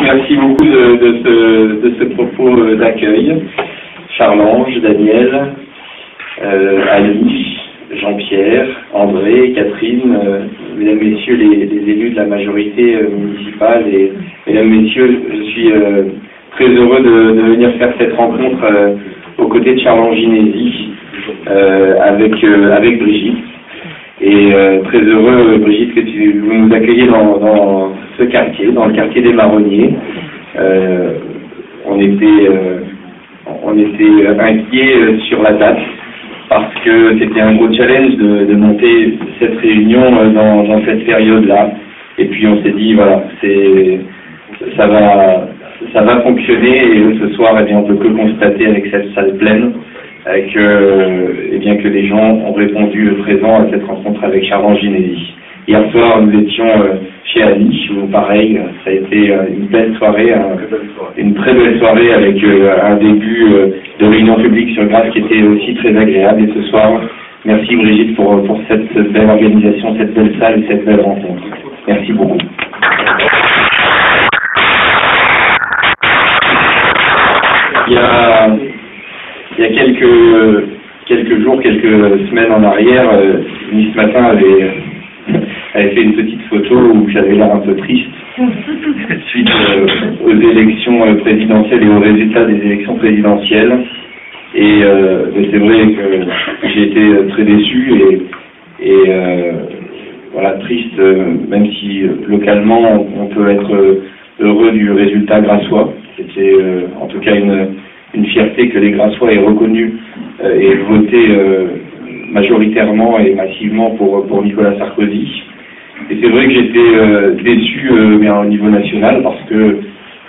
Merci beaucoup de ce propos d'accueil. Charles-Ange, Daniel, Alice, Jean-Pierre, André, Catherine, mesdames, messieurs les élus de la majorité municipale et mesdames, messieurs, je suis très heureux de venir faire cette rencontre aux côtés de Charles-Ange Ginesi avec Brigitte. Et très heureux, Brigitte, que vous nous accueillez dans ce quartier, dans le quartier des Marronniers. On était inquiets sur la date parce que c'était un gros challenge de monter cette réunion dans cette période-là. Et puis on s'est dit, voilà, ça va fonctionner. Et ce soir, eh bien, on ne peut que constater avec cette salle pleine que les gens ont répondu présent à cette rencontre avec Charles-Ange Ginesi. Hier soir, nous étions chez Annie, où pareil, ça a été une belle soirée, une très belle soirée avec un début de réunion publique sur Grasse qui était aussi très agréable. Et ce soir, merci Brigitte pour cette belle organisation, cette belle salle et cette belle rencontre. Merci beaucoup. Il y a quelques jours, quelques semaines en arrière, Nice Matin avait fait une petite photo où j'avais l'air un peu triste suite aux élections présidentielles et aux résultats des élections présidentielles. Et c'est vrai que j'ai été très déçu et voilà, triste, même si localement on peut être heureux du résultat grassois. C'était en tout cas une fierté que les Grassois aient reconnu et voté majoritairement et massivement pour Nicolas Sarkozy. Et c'est vrai que j'étais déçu au niveau national parce que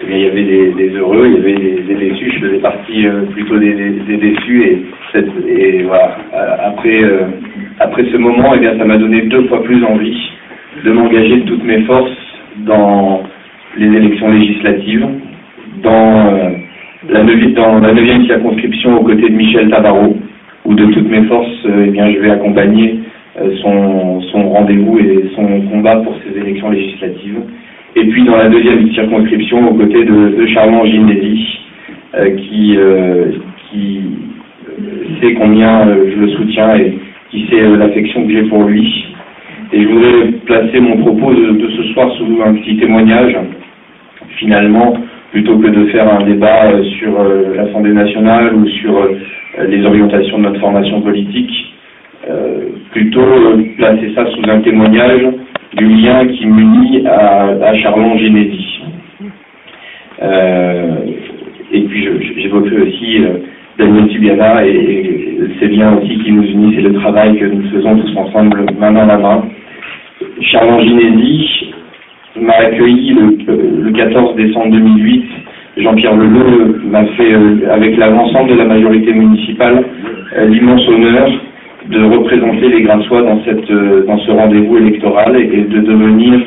il y avait des heureux, il y avait des déçus, je faisais partie plutôt des déçus et voilà, après ce moment, eh bien, ça m'a donné 2 fois plus envie de m'engager de toutes mes forces dans les élections législatives, dans la 9e circonscription aux côtés de Michel Tabarot, où de toutes mes forces, eh bien, je vais accompagner son rendez-vous et son combat pour ces élections législatives. Et puis dans la 2e circonscription aux côtés de Charles-Ange Ginesi, qui sait combien je le soutiens et qui sait l'affection que j'ai pour lui. Et je voudrais placer mon propos de ce soir sous un petit témoignage. Finalement, plutôt que de faire un débat sur l'Assemblée nationale ou sur les orientations de notre formation politique, plutôt placer ça sous un témoignage du lien qui m'unit à Charles-Ange Ginesi. Et puis j'évoquerai aussi Daniel Subiana et ces liens aussi qui nous unissent et le travail que nous faisons tous ensemble main dans la main. Charles-Ange Ginesi m'a accueilli le 14 décembre 2008. Jean-Pierre Leleu m'a fait, avec l'ensemble de la majorité municipale, l'immense honneur de représenter les Grassois dans ce rendez-vous électoral et de devenir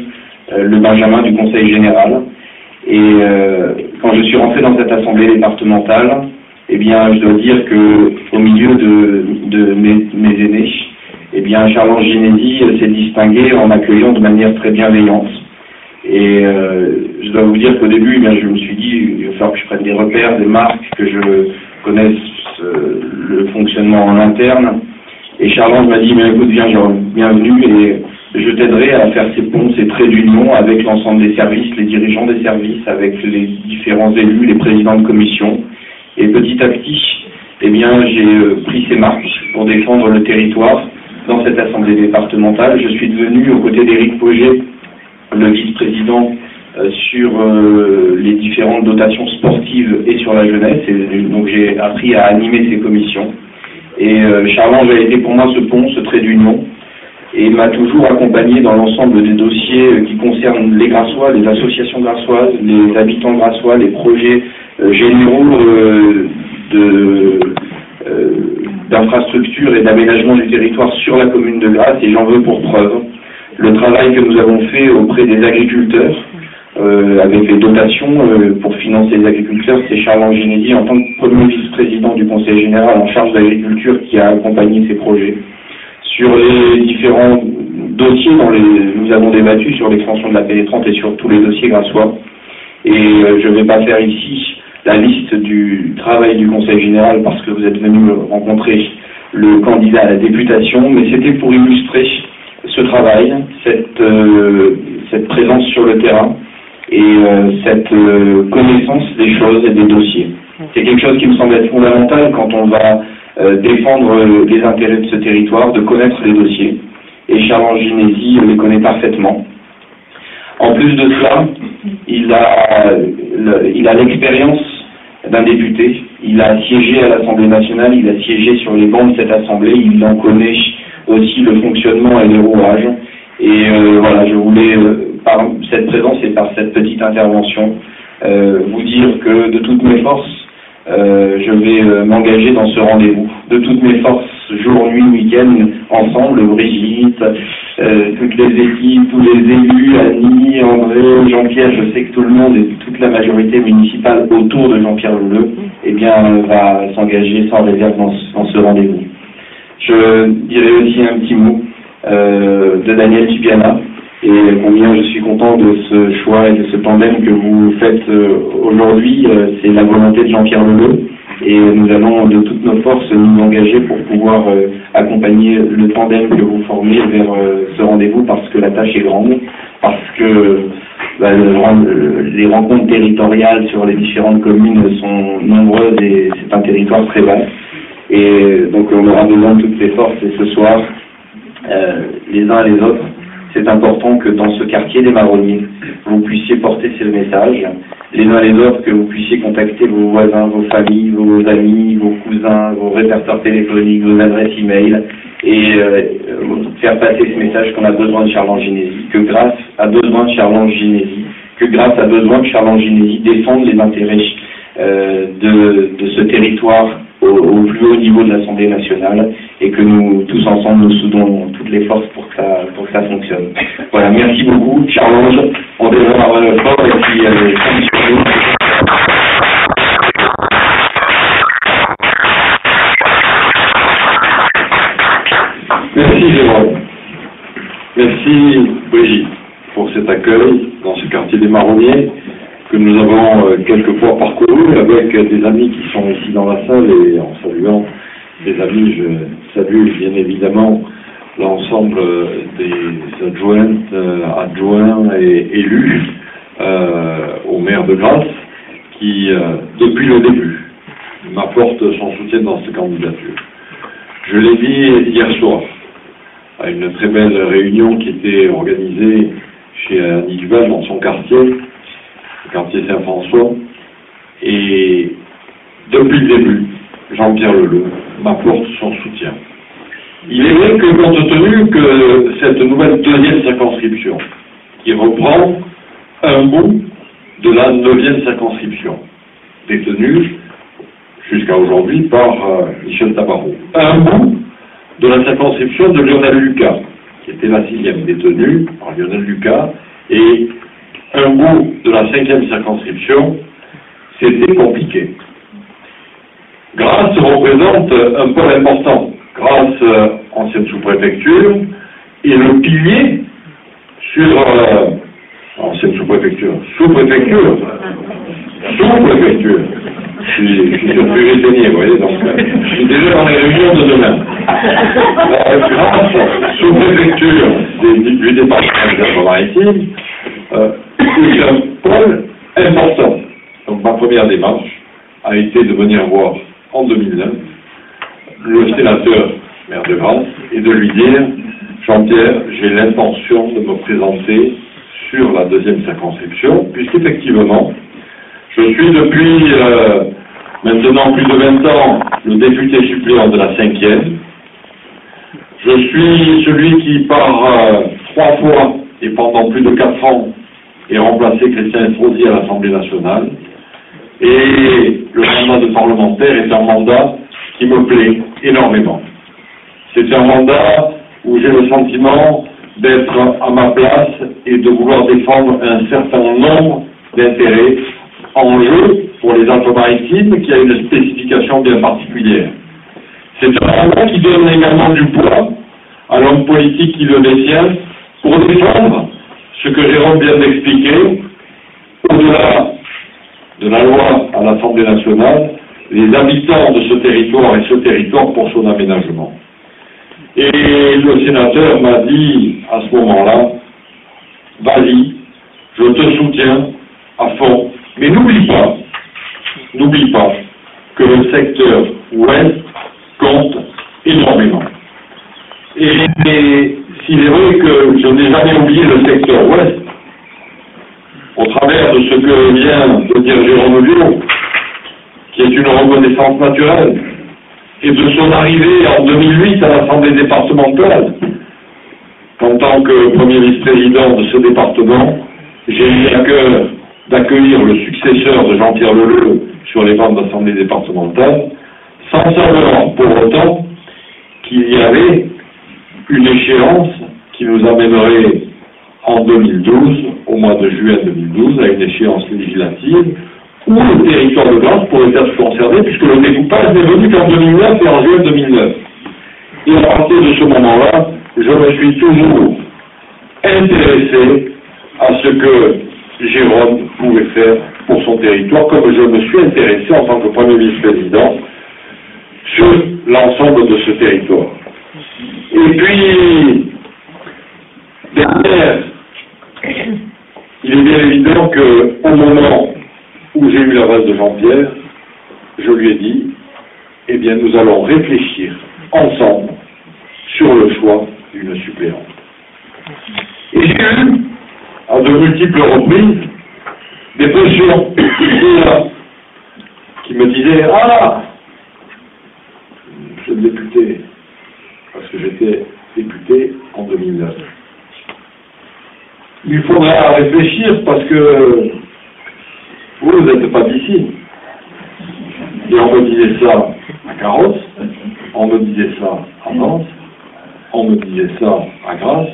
le Benjamin du Conseil général. Et quand je suis rentré dans cette assemblée départementale, eh bien, je dois dire que au milieu de mes aînés, eh bien, Charles-Ange Ginesi s'est distingué en m'accueillant de manière très bienveillante. Et je dois vous dire qu'au début, eh bien, je me suis dit, il va falloir que je prenne des repères, des marques, que je connaisse le fonctionnement en interne. Et Charles-Ange m'a dit, mais écoute, bienvenue et je t'aiderai à faire ces ponts, ces traits d'union avec l'ensemble des services, les dirigeants des services, avec les différents élus, les présidents de commission. Et petit à petit, eh bien, j'ai pris ces marques pour défendre le territoire dans cette assemblée départementale. Je suis devenu, aux côtés d'Éric Pauget, le vice-président sur les différentes dotations sportives et sur la jeunesse. Et donc j'ai appris à animer ces commissions. Et Charles-Ange a été pour moi ce pont, ce trait d'union, et m'a toujours accompagné dans l'ensemble des dossiers qui concernent les Grassois, les associations grassoises, les habitants grassois, les projets généraux d'infrastructures et d'aménagement du territoire sur la commune de Grasse. Et j'en veux pour preuve le travail que nous avons fait auprès des agriculteurs, avec les dotations pour financer les agriculteurs. C'est Charles-Ange Ginesi, en tant que premier vice-président du Conseil général en charge de l'agriculture, qui a accompagné ces projets sur les différents dossiers dont nous avons débattu sur l'extension de la pénétrante et sur tous les dossiers grassois. Et je ne vais pas faire ici la liste du travail du Conseil général parce que vous êtes venu rencontrer le candidat à la députation, mais c'était pour illustrer ce travail, cette présence sur le terrain et cette connaissance des choses et des dossiers. C'est quelque chose qui me semble être fondamental quand on va défendre les intérêts de ce territoire, de connaître les dossiers. Et Charles Ginesi les connaît parfaitement. En plus de cela, il a l'expérience d'un député. Il a siégé à l'Assemblée nationale, il a siégé sur les bancs de cette Assemblée, il en connaît aussi le fonctionnement et les rouages. Et voilà, je voulais, par cette présence et par cette petite intervention, vous dire que de toutes mes forces, je vais m'engager dans ce rendez-vous. De toutes mes forces, jour, nuit, week-end, ensemble, Brigitte, toutes les équipes, tous les élus, Annie, André, Jean-Pierre, je sais que tout le monde et toute la majorité municipale autour de Jean-Pierre Leleu, eh bien, va s'engager sans réserve dans ce rendez-vous. Je dirais aussi un petit mot de Daniel Tubiana et combien je suis content de ce choix et de ce tandem que vous faites aujourd'hui. C'est la volonté de Jean-Pierre Leleu et nous allons de toutes nos forces nous engager pour pouvoir accompagner le tandem que vous formez vers ce rendez-vous parce que la tâche est grande, parce que les rencontres territoriales sur les différentes communes sont nombreuses et c'est un territoire très vaste. Et donc on aura besoin de toutes les forces et ce soir, les uns et les autres, c'est important que dans ce quartier des Marronniers, vous puissiez porter ce message, les uns et les autres, que vous puissiez contacter vos voisins, vos familles, vos amis, vos cousins, vos répertoires téléphoniques, vos adresses e-mail, et faire passer ce message qu'on a besoin de Charles Ginesi, que Grasse a besoin de Charles Ginesi, que Grasse a besoin que Charles Ginesi défende les intérêts de ce territoire au plus haut niveau de l'Assemblée nationale et que nous, tous ensemble, nous soudons toutes les forces pour que ça fonctionne. Voilà, merci beaucoup. Charles-Ange, on démarre fort et puis Merci Jérôme. Merci Brigitte pour cet accueil dans ce quartier des Marronniers que nous avons quelquefois parcouru avec des amis qui sont ici dans la salle et en saluant les amis, je salue bien évidemment l'ensemble des adjointes, adjoints et élus au maire de Grasse qui, depuis le début, m'apportent son soutien dans cette candidature. Je l'ai dit hier soir à une très belle réunion qui était organisée chez Annie Duval dans son quartier, le quartier Saint-François, et depuis le début, Jean-Pierre Leleu m'apporte son soutien. Il est vrai que compte tenu que cette nouvelle deuxième circonscription, qui reprend un bout de la 9e circonscription, détenue jusqu'à aujourd'hui par Michel Tabarot, un bout de la circonscription de Lionel Lucas, qui était la 6e détenue par Lionel Lucas, et un bout de la 5e circonscription, c'était compliqué. Grasse représente un pôle important. Grasse, ancienne sous-préfecture, et le pilier sur ancienne sous-préfecture. Sous-préfecture. Je suis sur Purée-Ténier, vous voyez, donc je suis déjà dans les réunions de demain. Grasse, sous-préfecture du département des Alpes-Maritimes, c'est un pôle important. Donc ma première démarche a été de venir voir en 2009 le sénateur maire de Grasse et de lui dire « Jean-Pierre, j'ai l'intention de me présenter sur la 2e circonscription, puisqu'effectivement, je suis depuis maintenant plus de 20 ans le député suppléant de la 5e. Je suis celui qui, par 3 fois et pendant plus de 4 ans, est remplacé Christian Estrosi à l'Assemblée nationale. Et le mandat de parlementaire est un mandat qui me plaît énormément. C'est un mandat où j'ai le sentiment d'être à ma place et de vouloir défendre un certain nombre d'intérêts en jeu pour les Alpes-Maritimes qui a une spécification bien particulière. C'est un mandat qui donne également du poids à l'homme politique qui le détient, pour défendre ce que Jérôme vient d'expliquer, au-delà de la loi à l'Assemblée nationale, les habitants de ce territoire et ce territoire pour son aménagement. Et le sénateur m'a dit à ce moment-là, vas-y, je te soutiens à fond, mais n'oublie pas que le secteur ouest compte énormément. Et s'il est vrai que je n'ai jamais oublié le secteur ouest, au travers de ce que vient de dire Jérôme Bureau, qui est une reconnaissance naturelle, et de son arrivée en 2008 à l'Assemblée départementale, en tant que premier vice-président de ce département, j'ai eu à cœur d'accueillir le successeur de Jean-Pierre Leleu sur les bancs de l'Assemblée départementale, sans savoir pour autant qu'il y avait une échéance qui nous amènerait en 2012, au mois de juin 2012, à une échéance législative, où le territoire de Grasse pourrait être concerné, puisque le découpage n'est venu qu'en 2009 et en juin 2009. Et à partir de ce moment-là, je me suis toujours intéressé à ce que Jérôme pouvait faire pour son territoire, comme je me suis intéressé en tant que premier vice-président sur l'ensemble de ce territoire. Et puis, derrière, il est bien évident qu'au moment où j'ai eu l'aval de Jean-Pierre, je lui ai dit, eh bien, nous allons réfléchir ensemble sur le choix d'une suppléante. Et j'ai eu, à de multiples reprises, des pressions qui me disaient, ah, monsieur le député, parce que j'étais député en 2009. Il faudra réfléchir parce que vous n'êtes pas d'ici. Et on me disait ça à Carrosse, on me disait ça à Nantes, on me disait ça à Grasse,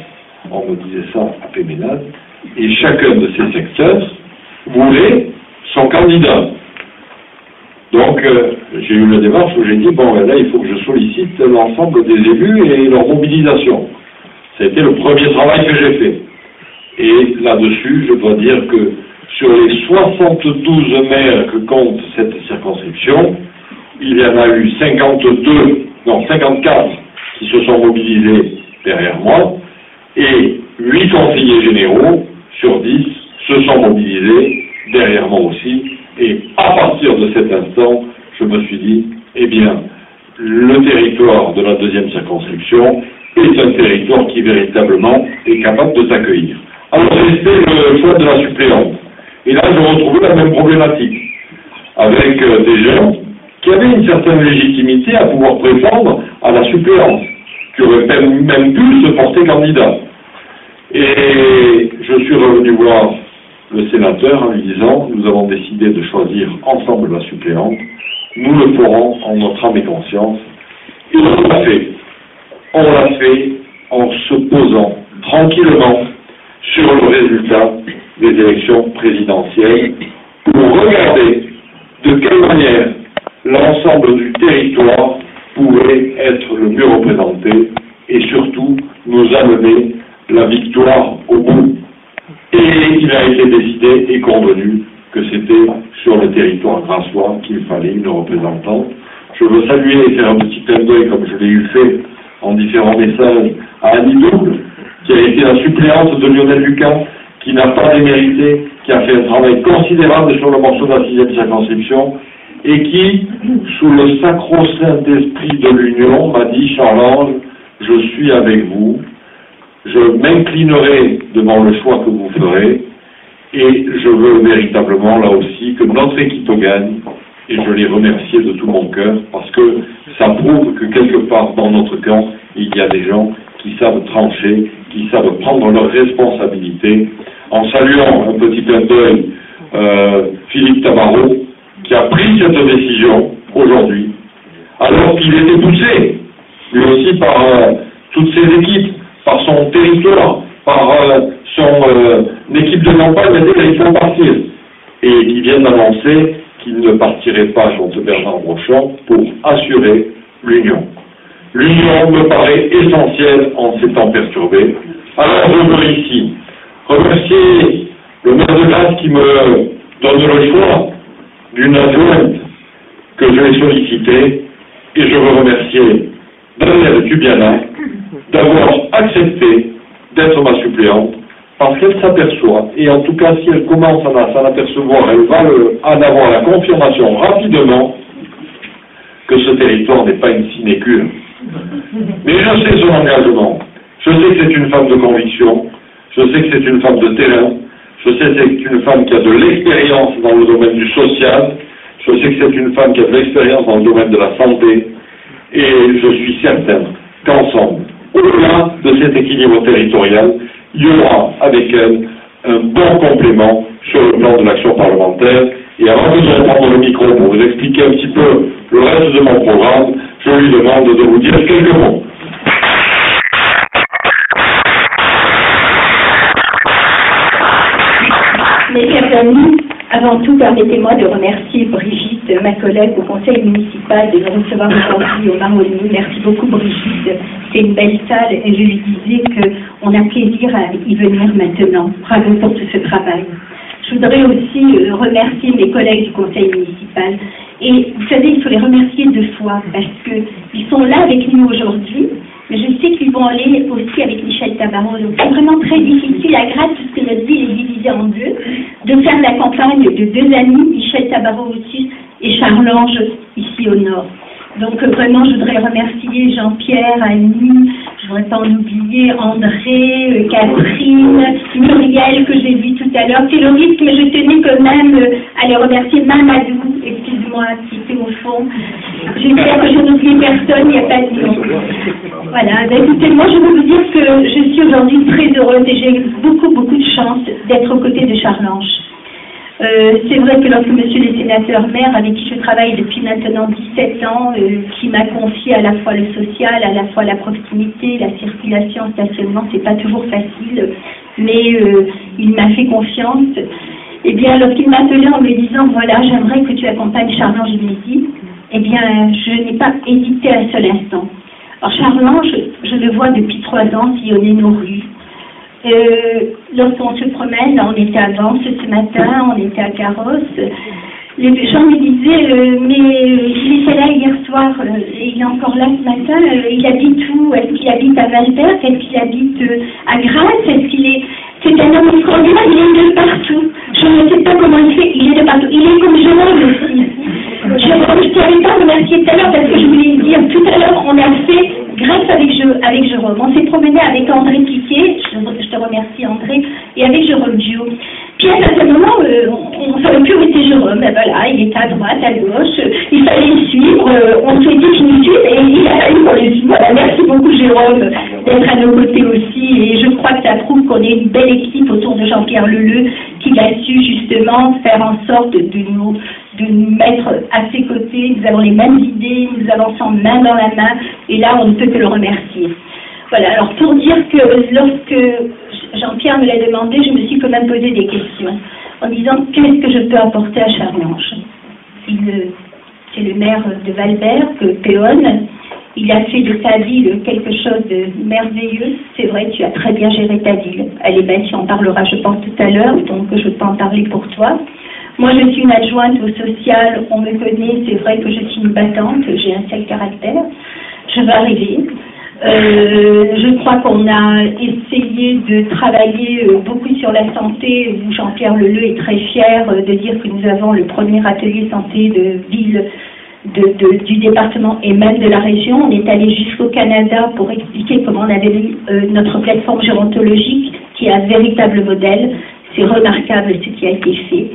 on me disait ça à Péménade, et chacun de ces secteurs voulait son candidat. Donc, j'ai eu le démarche où j'ai dit, bon, là, il faut que je sollicite l'ensemble des élus et leur mobilisation. Ça a été le premier travail que j'ai fait. Et là-dessus, je dois dire que sur les 72 maires que compte cette circonscription, il y en a eu 54 qui se sont mobilisés derrière moi, et 8 conseillers généraux sur 10 se sont mobilisés derrière moi aussi. Et à partir de cet instant, je me suis dit, eh bien, le territoire de la deuxième circonscription est un territoire qui véritablement est capable de t'accueillir. Alors j'ai fait le choix de la suppléante. Et là, je retrouvais la même problématique, avec des gens qui avaient une certaine légitimité à pouvoir prétendre à la suppléance, qui auraient même pu se porter candidat. Et je suis revenu voir le sénateur en lui disant, nous avons décidé de choisir ensemble la suppléante, nous le ferons en notre âme et conscience. Et on l'a fait. On l'a fait en se posant tranquillement sur le résultat des élections présidentielles pour regarder de quelle manière l'ensemble du territoire pouvait être le mieux représenté et surtout nous amener la victoire au bout. Et il a été décidé et convenu que c'était sur le territoire grassois qu'il fallait une représentante. Je veux saluer et faire un petit clin d'œil, comme je l'ai eu fait en différents messages, à Annie Double, qui a été la suppléante de Lionel Lucas, qui n'a pas démérité, qui a fait un travail considérable sur le morceau de la 6e circonscription, et qui, sous le sacro-saint esprit de l'Union, m'a dit, Charles-Ange, je suis avec vous, je m'inclinerai devant le choix que vous ferez, et je veux véritablement, là aussi, que notre équipe gagne, et je les remercie de tout mon cœur, parce que ça prouve que quelque part dans notre camp, il y a des gens qui savent trancher, qui savent prendre leurs responsabilités. En saluant un petit clin d'œil Philippe Tabarot, qui a pris cette décision aujourd'hui, alors qu'il était poussé, lui aussi par toutes ses équipes, par son territoire, par son équipe de campagne, il faut partir. Et qui vient d'annoncer qu'il ne partirait pas contre Bernard Brochon pour assurer l'union. L'union me paraît essentielle en ces temps perturbés. Alors je veux ici remercier le maire de Grasse qui me donne le choix d'une adjointe que je vais solliciter, et je veux remercier Danielle Tubiana d'avoir accepté d'être ma suppléante, parce qu'elle s'aperçoit, et en tout cas si elle commence à s'en apercevoir, elle va en avoir la confirmation rapidement que ce territoire n'est pas une sinécure. Mais je sais son engagement, je sais que c'est une femme de conviction, je sais que c'est une femme de terrain, je sais que c'est une femme qui a de l'expérience dans le domaine du social, je sais que c'est une femme qui a de l'expérience dans le domaine de la santé, et je suis certain qu'ensemble, au-delà de cet équilibre territorial, il y aura avec elle un bon complément sur le plan de l'action parlementaire. Et avant que je reprenne le micro pour vous expliquer un petit peu le reste de mon programme, je lui demande de vous dire quelques mots. Mes chers amis, avant tout, permettez-moi de remercier Brigitte, ma collègue au conseil municipal, de nous recevoir aujourd'hui au Marronnier. Merci beaucoup, Brigitte. C'est une belle salle et je lui disais qu'on a plaisir à y venir maintenant. Bravo pour tout ce travail. Je voudrais aussi remercier mes collègues du conseil municipal. Et vous savez, il faut les remercier deux fois parce qu'ils sont là avec nous aujourd'hui. Mais je sais qu'ils vont aller aussi avec Michel Tabarot. Donc c'est vraiment très difficile à Grasse, puisque notre ville est divisée en deux, de faire la campagne de deux amis, Michel Tabarot aussi et Charles-Ange ici au nord. Donc vraiment, je voudrais remercier Jean-Pierre, Annie, je ne voudrais pas en oublier, André, Catherine, Muriel que j'ai vu tout à l'heure. C'est le risque, mais je tenais quand même à les remercier. Mamadou, excuse-moi, qui était au fond. J'espère que je n'oublie personne, il n'y a pas de nom. Voilà, ben écoutez, moi je veux vous dire que je suis aujourd'hui très heureuse et j'ai beaucoup de chance d'être aux côtés de Charles-Ange. C'est vrai que lorsque monsieur le sénateur maire, avec qui je travaille depuis maintenant 17 ans, qui m'a confié à la fois le social, à la fois la proximité, la circulation, le stationnement, c'est pas toujours facile, mais il m'a fait confiance. Eh bien, lorsqu'il m'a appelé en me disant, voilà, j'aimerais que tu accompagnes Charles-Ange ici, eh bien, je n'ai pas hésité un seul instant. Alors Charles-Ange, je le vois depuis 3 ans sillonner nos rues. Lorsqu'on se promène, on était à Vence ce matin, on était à Carrosse. Les gens me disaient, mais il était là hier soir, et il est encore là ce matin, il habite où? Est-ce qu'il habite à Valbert? Est-ce qu'il habite à Grasse? Est-ce qu'il est... C'est un homme extraordinaire, il est de partout. Je ne sais pas comment il fait, il est de partout. Il est comme Jérôme aussi. Jérôme, je ne t'avais pas remercié tout à l'heure parce que je voulais dire, tout à l'heure, on a fait, grâce avec Jérôme, on s'est promené avec André Piquet, je te remercie André, et avec Jérôme Dio. Puis à un certain moment, on ne savait plus où était Jérôme, ben voilà, il était à droite, à gauche, il fallait le suivre, on souhaitait qu'il nous suive, et il a fallu qu'on le suive. Voilà, merci beaucoup Jérôme d'être à nos côtés aussi, et je crois que ça prouve qu'on est une belle équipe autour de Jean-Pierre Leleu, qui a su justement faire en sorte de nous mettre à ses côtés. Nous avons les mêmes idées, nous avançons main dans la main, et là on ne peut que le remercier. Voilà, alors pour dire que lorsque Jean-Pierre me l'a demandé, je me suis quand même posé des questions, en disant qu'est-ce que je peux apporter à Charles-Ange. C'est le maire de Valbert, Péonne. Il a fait de ta ville quelque chose de merveilleux. C'est vrai, tu as très bien géré ta ville. Elle est belle, tu en parleras, je pense, tout à l'heure, donc je peux en parler pour toi. Moi, je suis une adjointe au social, on me connaît, c'est vrai que je suis une battante, j'ai un tel caractère. Je vais arriver. Je crois qu'on a essayé de travailler beaucoup sur la santé, où Jean-Pierre Leleu est très fier de dire que nous avons le premier atelier santé de ville du département et même de la région. On est allé jusqu'au Canada pour expliquer comment on avait mis notre plateforme gérontologique, qui est un véritable modèle. C'est remarquable ce qui a été fait.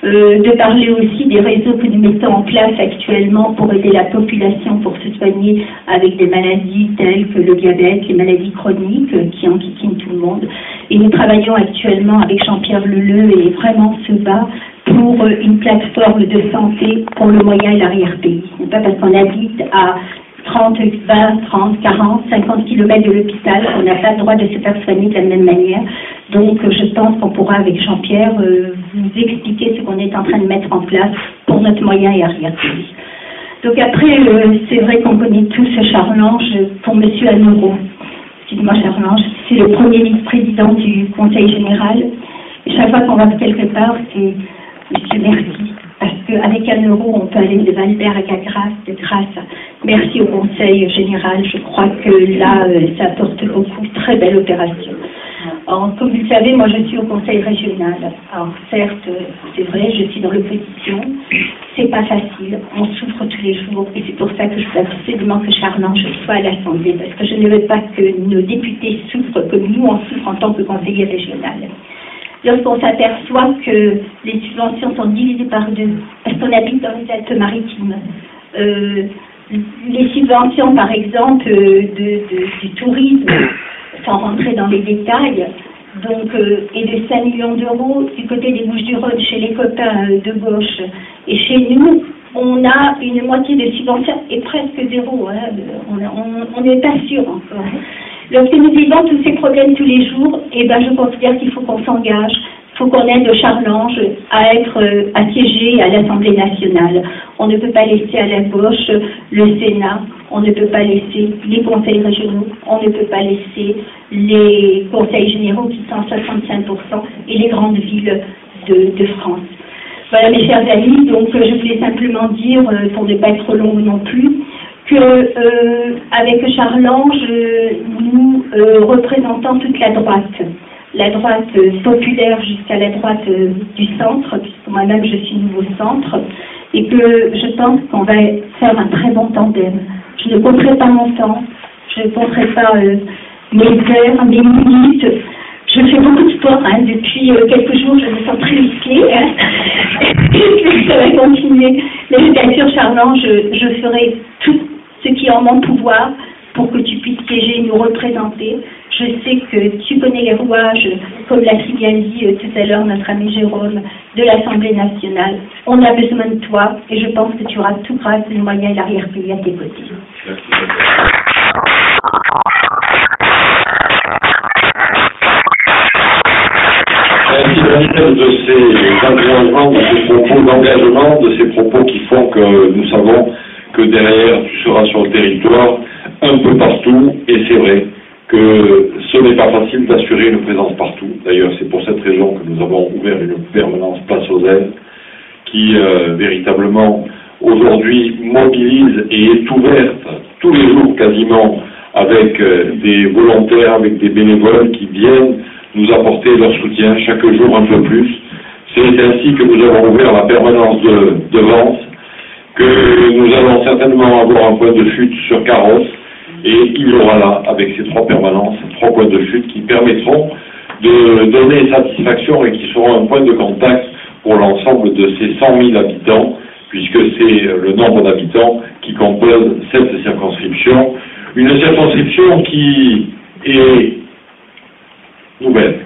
De parler aussi des réseaux que nous mettons en place actuellement pour aider la population pour se soigner avec des maladies telles que le diabète, les maladies chroniques qui enquiquinent tout le monde. Et nous travaillons actuellement avec Jean-Pierre Leleu et vraiment se bat pour une plateforme de santé pour le moyen et l'arrière-pays. Ce n'est pas parce qu'on habite à 30, 20, 30, 40, 50 km de l'hôpital qu'on n'a pas le droit de se faire soigner de la même manière. Donc je pense qu'on pourra avec Jean-Pierre vous expliquer ce qu'on est en train de mettre en place pour notre moyen et arrière-pays. Donc après, c'est vrai qu'on connaît tous Charlange pour Monsieur Annereau. Excuse-moi Charlange, c'est le premier vice-président du Conseil général. Et chaque fois qu'on va quelque part, c'est Monsieur merci. Parce qu'avec 1 euro, on peut aller de Valberg à Grasse, de Grasse. Merci au Conseil général. Je crois que là, ça apporte beaucoup. Très belle opération. Alors, comme vous le savez, moi je suis au Conseil régional. Alors certes, c'est vrai, je suis dans l'opposition. C'est pas facile. On souffre tous les jours. Et c'est pour ça que je veux absolument que Charlange soit à l'Assemblée. Parce que je ne veux pas que nos députés souffrent comme nous on souffre en tant que conseiller régional. Lorsqu'on s'aperçoit que les subventions sont divisées par 2, parce qu'on habite dans les Alpes-Maritimes, les subventions, par exemple, du tourisme, sans rentrer dans les détails, donc, et de 5 millions d'euros du côté des Bouches-du-Rhône chez les copains de gauche, et chez nous, on a une moitié de subventions et presque zéro. Hein, on n'est pas sûr encore. Lorsque nous vivons tous ces problèmes tous les jours, eh ben, je considère qu'il faut qu'on s'engage, il faut qu'on aide Charlange à siéger à l'Assemblée nationale. On ne peut pas laisser à la gauche le Sénat, on ne peut pas laisser les conseils régionaux, on ne peut pas laisser les conseils généraux qui sont à 65% et les grandes villes de France. Voilà mes chers amis, donc je voulais simplement dire, pour ne pas être trop longue non plus, que avec Charlange, nous représentons toute la droite populaire jusqu'à la droite du centre, puisque moi-même je suis nouveau centre, et que je pense qu'on va faire un très bon tandem. Je ne compterai pas mon temps, je ne compterai pas mes heures, mes minutes. Je fais beaucoup de sport, hein. Depuis quelques jours, je me sens très musclée. Hein. Ça va continuer. Mais bien sûr, Charlange, je ferai tout ce qui est en mon pouvoir pour que tu puisses siéger, nous représenter. Je sais que tu connais les rouages, comme l'a si bien dit tout à l'heure notre ami Jérôme, de l'Assemblée nationale. On a besoin de toi et je pense que tu auras tout grâce les moyens et l'arrière-pays à tes côtés. Merci. Merci Daniel de ces encouragements, de ces propos d'engagement, de ces propos qui font que nous savons que derrière tu seras sur le territoire un peu partout, et c'est vrai que ce n'est pas facile d'assurer une présence partout. D'ailleurs, c'est pour cette raison que nous avons ouvert une permanence Place aux Ailes qui véritablement aujourd'hui mobilise et est ouverte tous les jours quasiment avec des volontaires, avec des bénévoles qui viennent nous apporter leur soutien chaque jour un peu plus. C'est ainsi que nous avons ouvert la permanence de Vence, que nous allons certainement avoir un point de chute sur Carrosse, et il y aura là, avec ces 3 permanences, 3 points de chute qui permettront de donner satisfaction et qui seront un point de contact pour l'ensemble de ces 100 000 habitants, puisque c'est le nombre d'habitants qui compose cette circonscription. Une circonscription qui est nouvelle,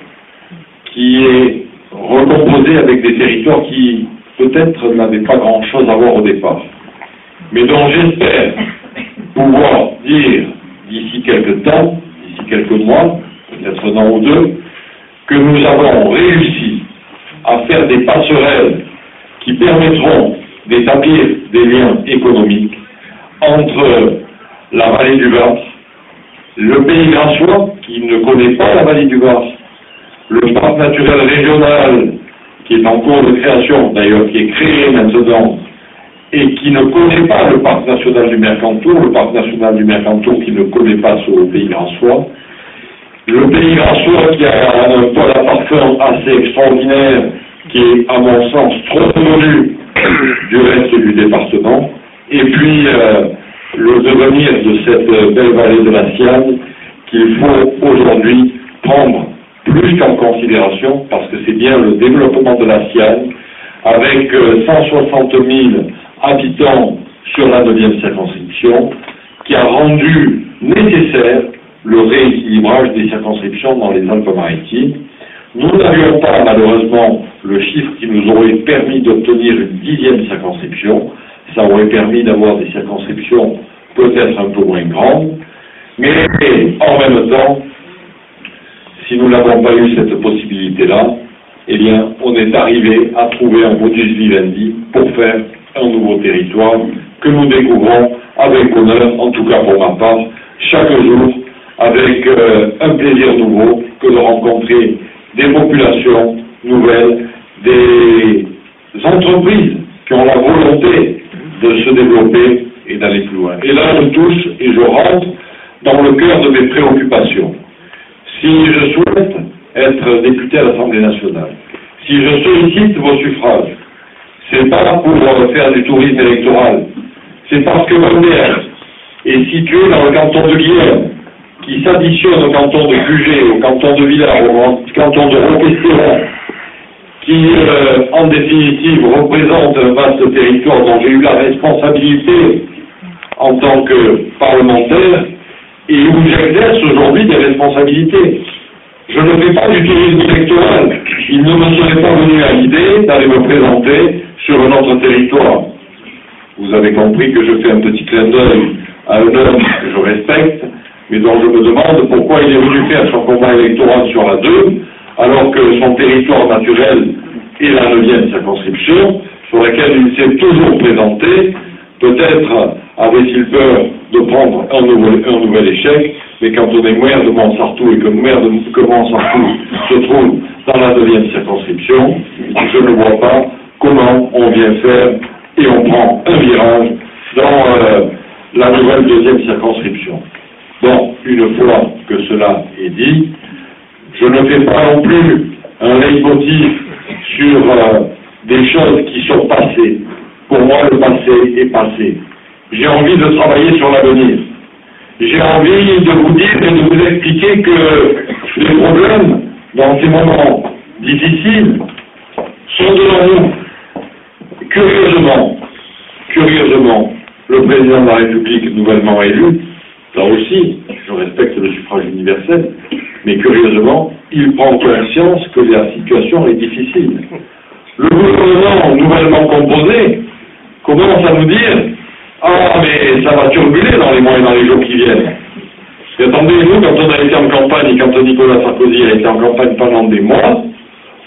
qui est recomposée avec des territoires qui peut-être n'avaient pas grand-chose à voir au départ, mais dont j'espère pouvoir dire d'ici quelques temps, d'ici quelques mois, peut-être un an ou 2, que nous avons réussi à faire des passerelles qui permettront d'établir des liens économiques entre la vallée du Var, le pays grinçois, qui ne connaît pas la vallée du Var, le parc naturel régional, qui est en cours de création, d'ailleurs qui est créé maintenant, et qui ne connaît pas le parc national du Mercantour, le parc national du Mercantour qui ne connaît pas ce pays grinçois, le pays grinçois qui a un poil à parfum assez extraordinaire, qui est à mon sens trop connu du reste du département, et puis le devenir de cette belle vallée de la Siagne qu'il faut aujourd'hui prendre plus qu'en considération, parce que c'est bien le développement de la Siagne, avec 160 000 habitants sur la 9e circonscription, qui a rendu nécessaire le rééquilibrage des circonscriptions dans les Alpes-Maritimes. Nous n'avions pas malheureusement le chiffre qui nous aurait permis d'obtenir une 10e circonscription. Ça aurait permis d'avoir des circonscriptions peut-être un peu moins grandes, mais en même temps, si nous n'avons pas eu cette possibilité-là, eh bien, on est arrivé à trouver un modus vivendi pour faire un nouveau territoire que nous découvrons avec bonheur, en tout cas pour ma part, chaque jour, avec un plaisir nouveau que de rencontrer des populations nouvelles, des entreprises qui ont la volonté de se développer et d'aller plus loin. Et là, je touche et je rentre dans le cœur de mes préoccupations. Si je souhaite être député à l'Assemblée nationale, si je sollicite vos suffrages, c'est pas pour faire du tourisme électoral, c'est parce que ma maire est située dans le canton de Guyenne, qui s'additionne au canton de Puget, au canton de Villars, au canton de Roquestéron, qui, en définitive, représente un vaste territoire dont j'ai eu la responsabilité en tant que parlementaire et où j'exerce aujourd'hui des responsabilités. Je ne fais pas du tourisme électoral. Il ne me serait pas venu à l'idée d'aller me présenter sur un autre territoire. Vous avez compris que je fais un petit clin d'œil à un homme que je respecte, mais dont je me demande pourquoi il est venu faire son combat électoral sur la 2, alors que son territoire naturel est la 9e circonscription, sur laquelle il s'est toujours présenté, peut-être avait-il peur de prendre un nouvel échec, mais quand on est maire de Montsartou et que Montsartou se trouve dans la 9e circonscription, je ne vois pas comment on vient faire et on prend un virage dans la nouvelle 2e circonscription. Bon, une fois que cela est dit, je ne fais pas non plus un leitmotiv sur des choses qui sont passées. Pour moi, le passé est passé. J'ai envie de travailler sur l'avenir. J'ai envie de vous dire et de vous expliquer que les problèmes, dans ces moments difficiles, sont devant nous. Curieusement, le président de la République nouvellement élu, là aussi, je respecte le suffrage universel, mais curieusement, il prend conscience que la situation est difficile. Le gouvernement nouvellement composé commence à nous dire « Ah, mais ça va turbuler dans les mois et dans les jours qui viennent. » Et attendez, nous, quand on a été en campagne et quand Nicolas Sarkozy a été en campagne pendant des mois,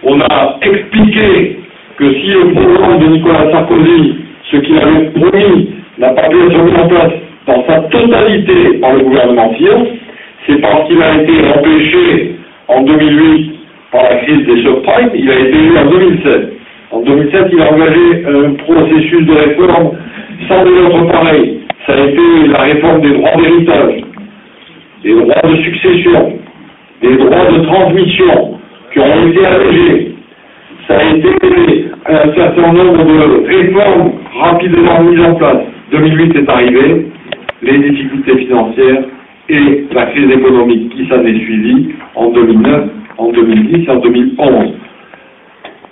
on a expliqué que si le programme de Nicolas Sarkozy, ce qu'il avait promis, n'a pas pu être mis en place dans sa totalité par le gouvernement Fillon, c'est parce qu'il a été empêché en 2008 par la crise des subprimes, il a été élu en 2007. En 2007, il a engagé un processus de réforme sans de l'autre pareil. Ça a été la réforme des droits d'héritage, des droits de succession, des droits de transmission qui ont été allégés. Ça a été un certain nombre de réformes rapidement mises en place. 2008 est arrivé, les difficultés financières et la crise économique qui s'en est suivie en 2009, en 2010 et en 2011.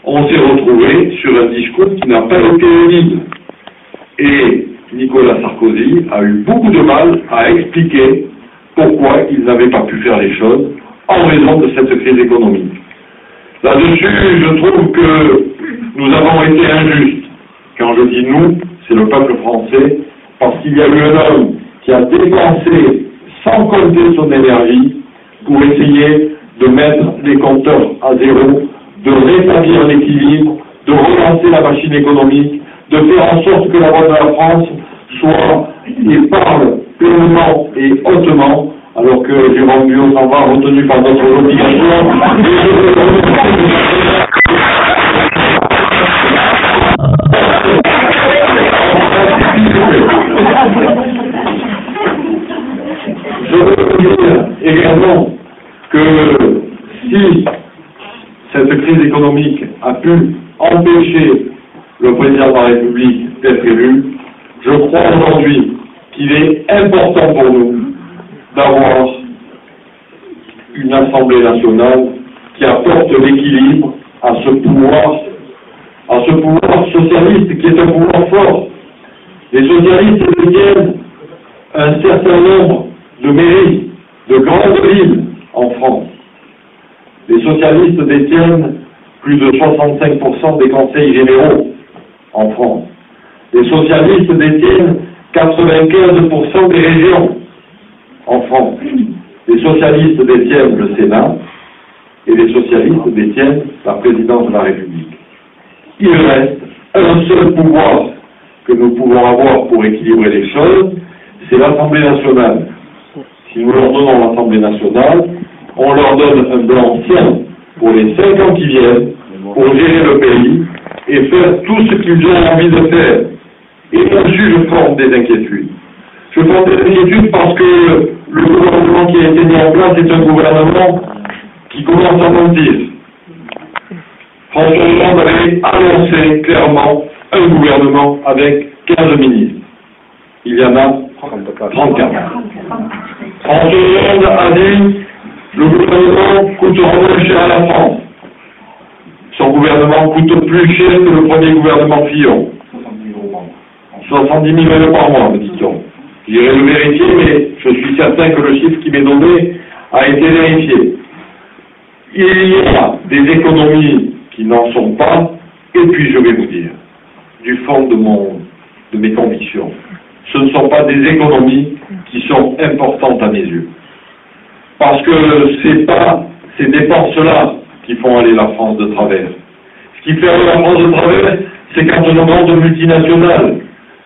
On s'est retrouvé sur un discours qui n'a pas été audible. Et Nicolas Sarkozy a eu beaucoup de mal à expliquer pourquoi il n'avait pas pu faire les choses en raison de cette crise économique. Là-dessus, je trouve que nous avons été injustes. Quand je dis nous, c'est le peuple français, parce qu'il y a eu un homme qui a dépensé sans compter son énergie pour essayer de mettre les compteurs à zéro, de rétablir l'équilibre, de relancer la machine économique, de faire en sorte que la voix de la France soit et parle pleinement et hautement, alors que Jérôme Buot s'en va retenu par d'autres obligations. Je veux dire également que si cette crise économique a pu empêcher le président de la République d'être élu, je crois aujourd'hui qu'il est important pour nous d'avoir une Assemblée nationale qui apporte l'équilibre à ce pouvoir socialiste qui est un pouvoir fort. Les socialistes détiennent un certain nombre de mairies, de grandes villes en France. Les socialistes détiennent plus de 65% des conseils généraux en France. Les socialistes détiennent 95% des régions en France. Les socialistes détiennent le Sénat et les socialistes détiennent la présidence de la République. Il reste un seul pouvoir que nous pouvons avoir pour équilibrer les choses, c'est l'Assemblée nationale. Si nous leur donnons l'Assemblée nationale, on leur donne un blanc sien pour les 5 ans qui viennent, pour gérer le pays et faire tout ce qu'ils ont envie de faire. Et là-dessus, je forme des inquiétudes. Je forme des inquiétudes parce que le gouvernement qui a été mis en place est un gouvernement qui commence à mentir. François Hollande avait annoncé clairement un gouvernement avec 15 ministres. Il y en a 34. François Hollande a dit le gouvernement coûtera moins cher à la France. Son gouvernement coûte plus cher que le premier gouvernement Fillon. 70 000 euros par mois, me dit-on. J'irai le vérifier, mais je suis certain que le chiffre qui m'est donné a été vérifié. Il y a des économies qui n'en sont pas, et puis je vais vous dire, du fond de mes convictions, ce ne sont pas des économies qui sont importantes à mes yeux. Parce que c'est pas ces dépenses-là qui font aller la France de travers. Ce qui fait aller la France de travers, c'est quand nos grandes multinationales,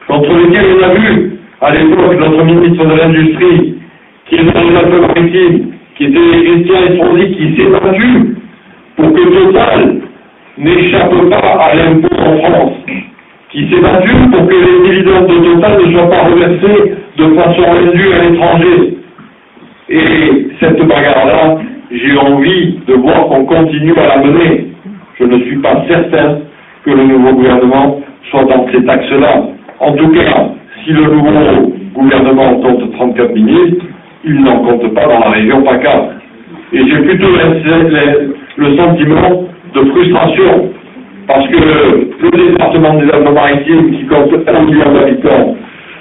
contre lesquelles on a vu, à l'époque, notre ministre de l'Industrie, qui est dans les Alpes-Maritimes, qui était Christian Estrosi, qui s'est battu pour que Total n'échappe pas à l'impôt en France, qui s'est battu pour que les dividendes de Total ne soient pas reversés de façon indue à l'étranger. Et cette bagarre-là, j'ai envie de voir qu'on continue à la mener. Je ne suis pas certain que le nouveau gouvernement soit dans cet axe-là. En tout cas, si le nouveau gouvernement compte 34 ministres, il n'en compte pas dans la région PACA. Et j'ai plutôt le sentiment de frustration, parce que le département des Alpes-Maritimes, qui compte 1 million d'habitants,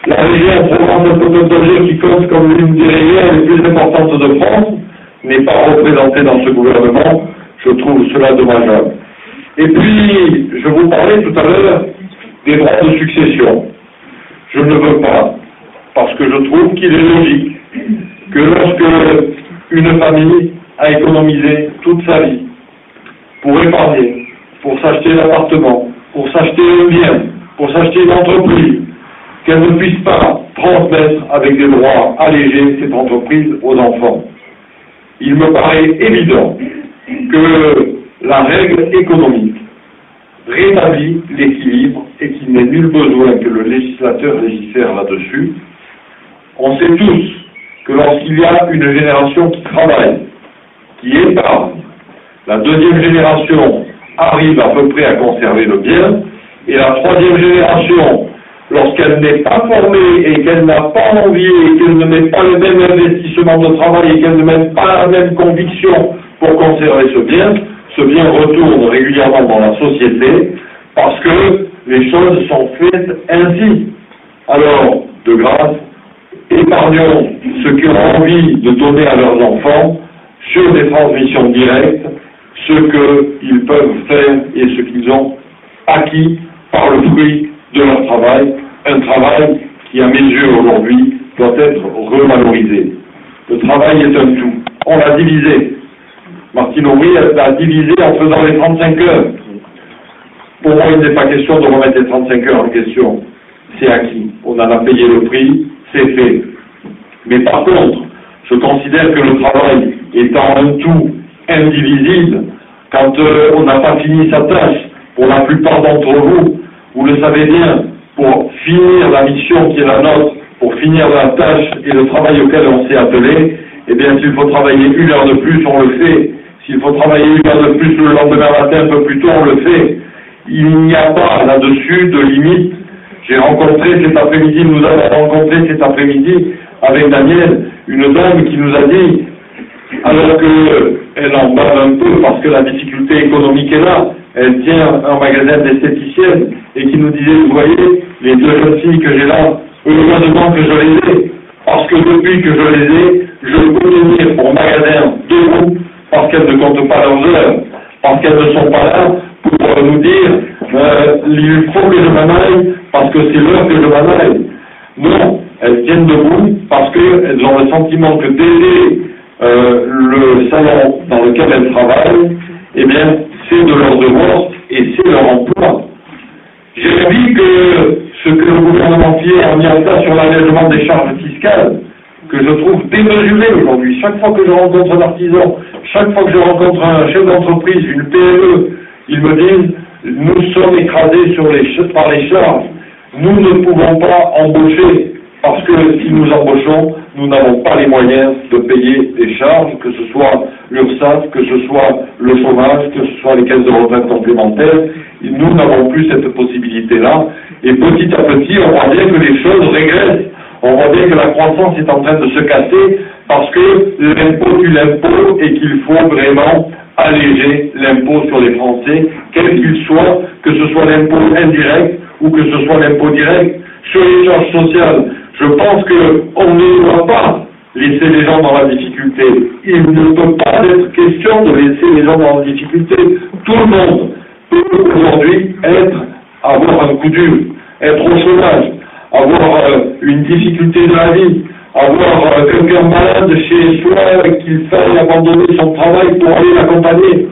la région Provence-Alpes-Côte qui compte comme l'une des régions les plus importantes de France, n'est pas représentée dans ce gouvernement. Je trouve cela dommageable. Et puis, je vous parlais tout à l'heure des droits de succession. Je ne veux pas, parce que je trouve qu'il est logique que lorsque une famille a économisé toute sa vie pour épargner, pour s'acheter un appartement, pour s'acheter un bien, pour s'acheter une entreprise, qu'elle ne puisse pas transmettre avec des droits allégés cette entreprise aux enfants. Il me paraît évident que la règle économique rétablit l'équilibre et qu'il n'est nul besoin que le législateur légifère là-dessus. On sait tous que lorsqu'il y a une génération qui travaille, qui épargne, la deuxième génération arrive à peu près à conserver le bien, et la troisième génération, lorsqu'elle n'est pas formée et qu'elle n'a pas envie et qu'elle ne met pas le même investissement de travail et qu'elle ne met pas la même conviction pour conserver ce bien retourne régulièrement dans la société parce que les choses sont faites ainsi. Alors, de grâce, épargnons ceux qui ont envie de donner à leurs enfants sur des transmissions directes ce qu'ils peuvent faire et ce qu'ils ont acquis par le fruit de leur travail, un travail qui, à mes yeux aujourd'hui, doit être revalorisé. Le travail est un tout. On l'a divisé. Martine Aubry l'a divisé en faisant les 35 heures. Pour moi, il n'est pas question de remettre les 35 heures en question. C'est acquis. On en a payé le prix, c'est fait. Mais par contre, je considère que le travail étant un tout indivisible, quand on n'a pas fini sa tâche, pour la plupart d'entre vous, vous le savez bien, pour finir la mission qui est la nôtre, pour finir la tâche et le travail auquel on s'est attelé, eh bien, s'il faut travailler 1 heure de plus, on le fait. S'il faut travailler 1 heure de plus le lendemain matin, un peu plus tôt, on le fait. Il n'y a pas là-dessus de limite. J'ai rencontré cet après-midi, nous avons rencontré cet après-midi avec Daniel, une dame qui nous a dit, alors qu'elle en bave un peu parce que la difficulté économique est là, elle tient un magasin d'esthéticienne et qui nous disait, vous voyez, les 2 jeunes filles que j'ai là, heureusement que je les ai, parce que depuis que je les ai, je peux tenir mon magasin debout parce qu'elles ne comptent pas leurs heures, parce qu'elles ne sont pas là pour nous dire il faut que je m'en aille parce que c'est l'heure que je m'en aille. Non, elles tiennent debout parce qu'elles ont le sentiment que d'aider le salon dans lequel elles travaillent, eh bien, c'est de leur devoir et c'est leur emploi. J'ai dit que ce que le gouvernement Thiers a mis en place sur l'allègement des charges fiscales, que je trouve démesuré aujourd'hui. Chaque fois que je rencontre un artisan, chaque fois que je rencontre un chef d'entreprise, une PME, ils me disent « Nous sommes écrasés par les charges. Nous ne pouvons pas embaucher parce que si nous embauchons, nous n'avons pas les moyens de payer des charges, que ce soit l'URSSAF, que ce soit le chômage, que ce soit les caisses de retraite complémentaires. Nous n'avons plus cette possibilité-là. Et petit à petit, on voit bien que les choses régressent. On voit bien que la croissance est en train de se casser parce que l'impôt tue l'impôt et qu'il faut vraiment alléger l'impôt sur les Français, quel qu'il soit, que ce soit l'impôt indirect ou que ce soit l'impôt direct. Sur les charges sociales, je pense qu'on ne doit pas laisser les gens dans la difficulté. Il ne peut pas être question de laisser les gens dans la difficulté. Tout le monde peut aujourd'hui avoir un coup dur, être au chômage, avoir une difficulté de la vie, avoir quelqu'un malade chez soi qu'il faille abandonner son travail pour aller l'accompagner.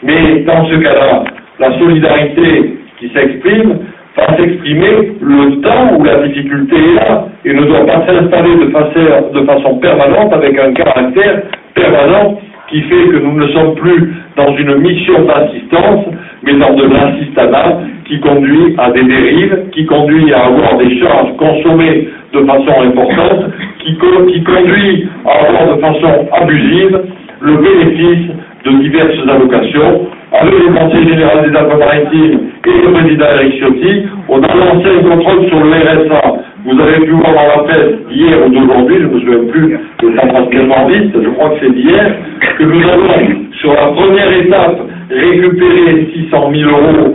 Mais dans ce cas-là, la solidarité qui s'exprime va s'exprimer le temps où la difficulté est là et ne doit pas s'installer de façon permanente avec un caractère permanent qui fait que nous ne sommes plus dans une mission d'assistance, mais dans de l'assistanat qui conduit à des dérives, qui conduit à avoir des charges consommées de façon importante, qui conduit à avoir de façon abusive le bénéfice de diverses allocations. Avec le Conseil général des Alpes-Maritimes et le président Eric Ciotti, on a lancé un contrôle sur le RSA. Vous avez pu voir dans la presse hier ou d'aujourd'hui, je ne me souviens plus, le temps passe tellement vite, je crois que c'est d'hier, que nous avons, sur la première étape, récupéré 600 000 €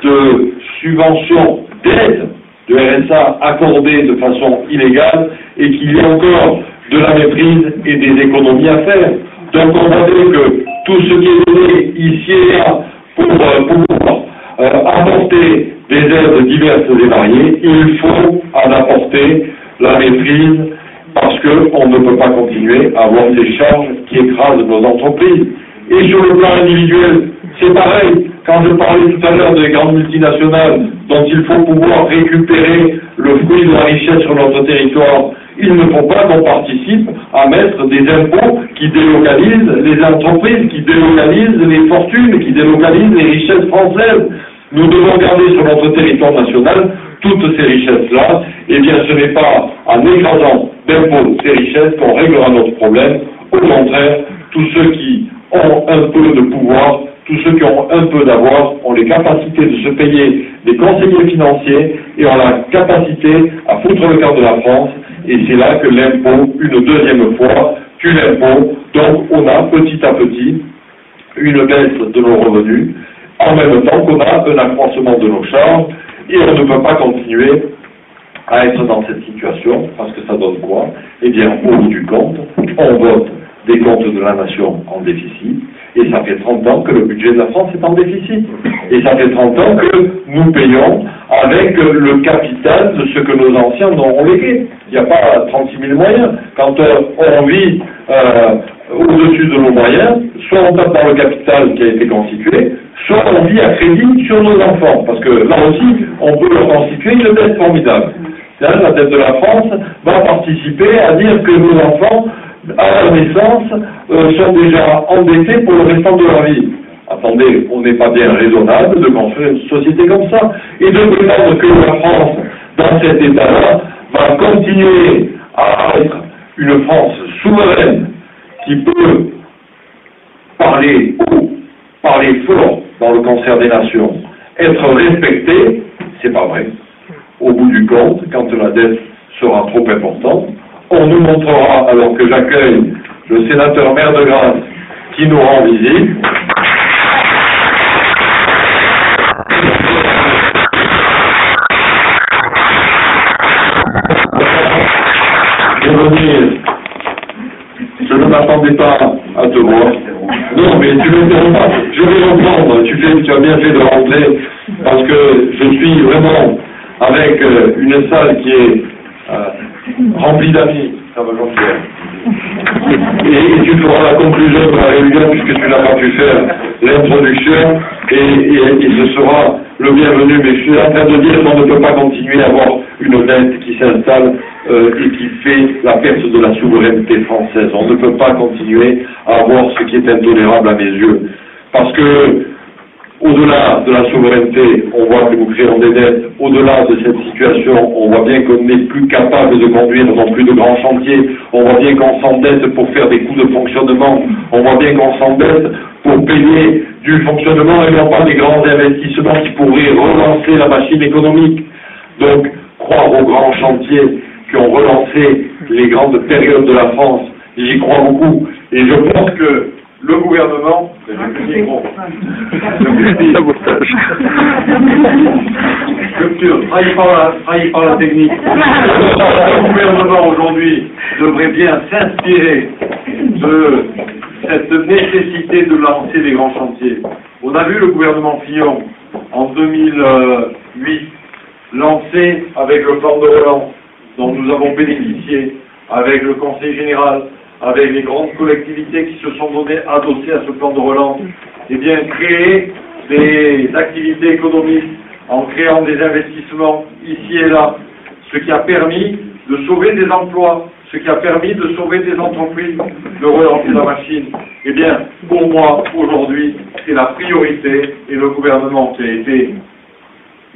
de subventions d'aide de RSA accordées de façon illégale et qu'il y a encore de la méprise et des économies à faire. Donc on voit bien que tout ce qui est donné ici et là pour pouvoir apporter des aides diverses et variées, il faut en apporter la maîtrise parce qu'on ne peut pas continuer à avoir ces charges qui écrasent nos entreprises. Et sur le plan individuel, c'est pareil. Quand je parlais tout à l'heure des grandes multinationales dont il faut pouvoir récupérer le fruit de la richesse sur notre territoire, il ne faut pas qu'on participe à mettre des impôts qui délocalisent les entreprises, qui délocalisent les fortunes, qui délocalisent les richesses françaises. Nous devons garder sur notre territoire national toutes ces richesses-là. Eh bien, ce n'est pas en écrasant d'impôts ces richesses qu'on réglera notre problème. Au contraire, tous ceux qui ont un peu de pouvoir, tous ceux qui ont un peu d'avoir, ont les capacités de se payer des conseillers financiers et ont la capacité à foutre le camp de la France. Et c'est là que l'impôt, une deuxième fois, tue l'impôt. Donc on a petit à petit une baisse de nos revenus, en même temps qu'on a un accroissement de nos charges, et on ne peut pas continuer à être dans cette situation, parce que ça donne quoi? Eh bien, au bout du compte, on vote des comptes de la nation en déficit, et ça fait 30 ans que le budget de la France est en déficit. Et ça fait 30 ans que nous payons avec le capital de ce que nos anciens nous ont légué. Il n'y a pas 36 000 moyens. Quand on vit au-dessus de nos moyens, soit on tape dans le capital qui a été constitué, soit on vit à crédit sur nos enfants. Parce que là aussi, on peut leur constituer une dette formidable. La dette de la France va participer à dire que nos enfants, à la naissance, sont déjà endettés pour le restant de leur vie. Attendez, on n'est pas bien raisonnable de construire une société comme ça. Et de prétendre que la France, dans cet état-là, va continuer à être une France souveraine qui peut parler haut, parler fort dans le concert des nations, être respectée, c'est pas vrai. Au bout du compte, quand la dette sera trop importante, on nous montrera, alors que j'accueille le sénateur maire de Grasse qui nous rend visite, je ne m'attendais pas à te voir. Non, mais tu ne me pas. Je vais reprendre. Tu as bien fait de rentrer parce que je suis vraiment avec une salle qui est remplie d'amis. Ça va, Jean-Pierre. Et tu feras la conclusion de la réunion puisque tu n'as pas pu faire l'introduction. et ce sera le bienvenu. Mais je suis en train de dire qu'on ne peut pas continuer à avoir une dette qui s'installe et qui fait la perte de la souveraineté française. On ne peut pas continuer à avoir ce qui est intolérable à mes yeux. Parce que, au-delà de la souveraineté, on voit que nous créons des dettes. Au-delà de cette situation, on voit bien qu'on n'est plus capable de conduire non plus de grands chantiers. On voit bien qu'on s'endette pour faire des coûts de fonctionnement. On voit bien qu'on s'endette pour payer du fonctionnement et non pas des grands investissements qui pourraient relancer la machine économique. Donc, croire aux grands chantiers qui ont relancé les grandes périodes de la France, j'y crois beaucoup. Et je pense que le gouvernement, trahi par la technique. Le gouvernement aujourd'hui devrait bien s'inspirer de cette nécessité de lancer les grands chantiers. On a vu le gouvernement Fillon en 2008 lancé avec le plan de relance dont nous avons bénéficié, avec le Conseil général, avec les grandes collectivités qui se sont données adossées à ce plan de relance, eh bien créer des activités économiques en créant des investissements ici et là, ce qui a permis de sauver des emplois, ce qui a permis de sauver des entreprises, de relancer la machine. Eh bien, pour moi, aujourd'hui, c'est la priorité et le gouvernement qui a été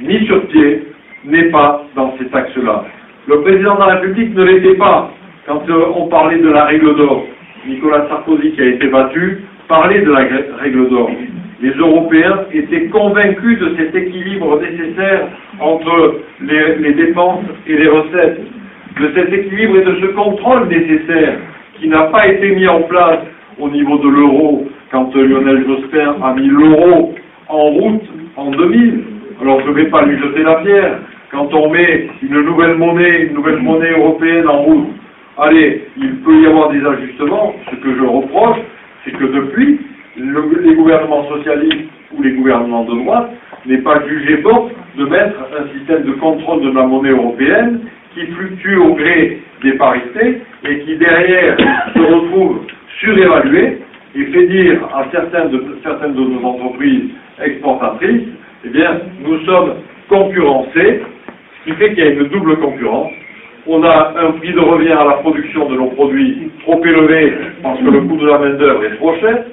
mis sur pied n'est pas dans cet axe-là. Le président de la République ne l'était pas. Quand on parlait de la règle d'or, Nicolas Sarkozy, qui a été battu, parlait de la règle d'or. Les Européens étaient convaincus de cet équilibre nécessaire entre les dépenses et les recettes, de cet équilibre et de ce contrôle nécessaire qui n'a pas été mis en place au niveau de l'euro quand Lionel Jospin a mis l'euro en route en 2000. Alors je ne vais pas lui jeter la pierre. Quand on met une nouvelle monnaie européenne en route, allez, il peut y avoir des ajustements. Ce que je reproche, c'est que depuis, les gouvernements socialistes ou les gouvernements de droite n'aient pas jugé bon de mettre un système de contrôle de la monnaie européenne qui fluctue au gré des parités et qui derrière se retrouve surévalué et fait dire à certaines de nos entreprises exportatrices, eh bien, nous sommes concurrencés, ce qui fait qu'il y a une double concurrence. On a un prix de revient à la production de nos produits trop élevé parce que le coût de la main-d'œuvre est trop cher.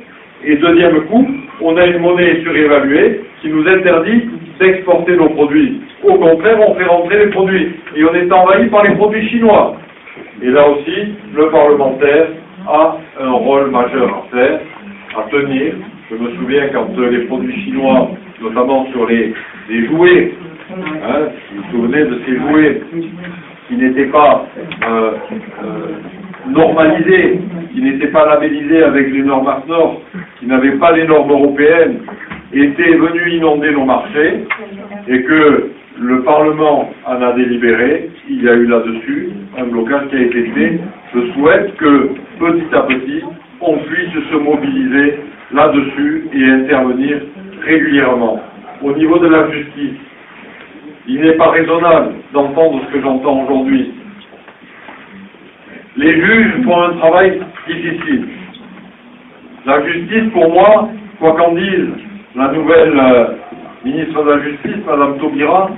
Et deuxième coup, on a une monnaie surévaluée qui nous interdit d'exporter nos produits. Au contraire, on fait rentrer les produits. Et on est envahi par les produits chinois. Et là aussi, le parlementaire a un rôle majeur à faire, à tenir. Je me souviens quand les produits chinois, notamment sur les jouets, vous vous souvenez de ces jouets qui n'étaient pas normalisés, qui n'étaient pas labellisés avec les normes AFNOR, qui n'avaient pas les normes européennes, étaient venus inonder nos marchés, et que le Parlement en a délibéré. Il y a eu là-dessus un blocage qui a été fait. Je souhaite que, petit à petit, on puisse se mobiliser là-dessus et intervenir régulièrement. Au niveau de la justice, il n'est pas raisonnable d'entendre ce que j'entends aujourd'hui. Les juges font un travail difficile. La justice, pour moi, quoi qu'en dise la nouvelle ministre de la Justice, Madame Taubira,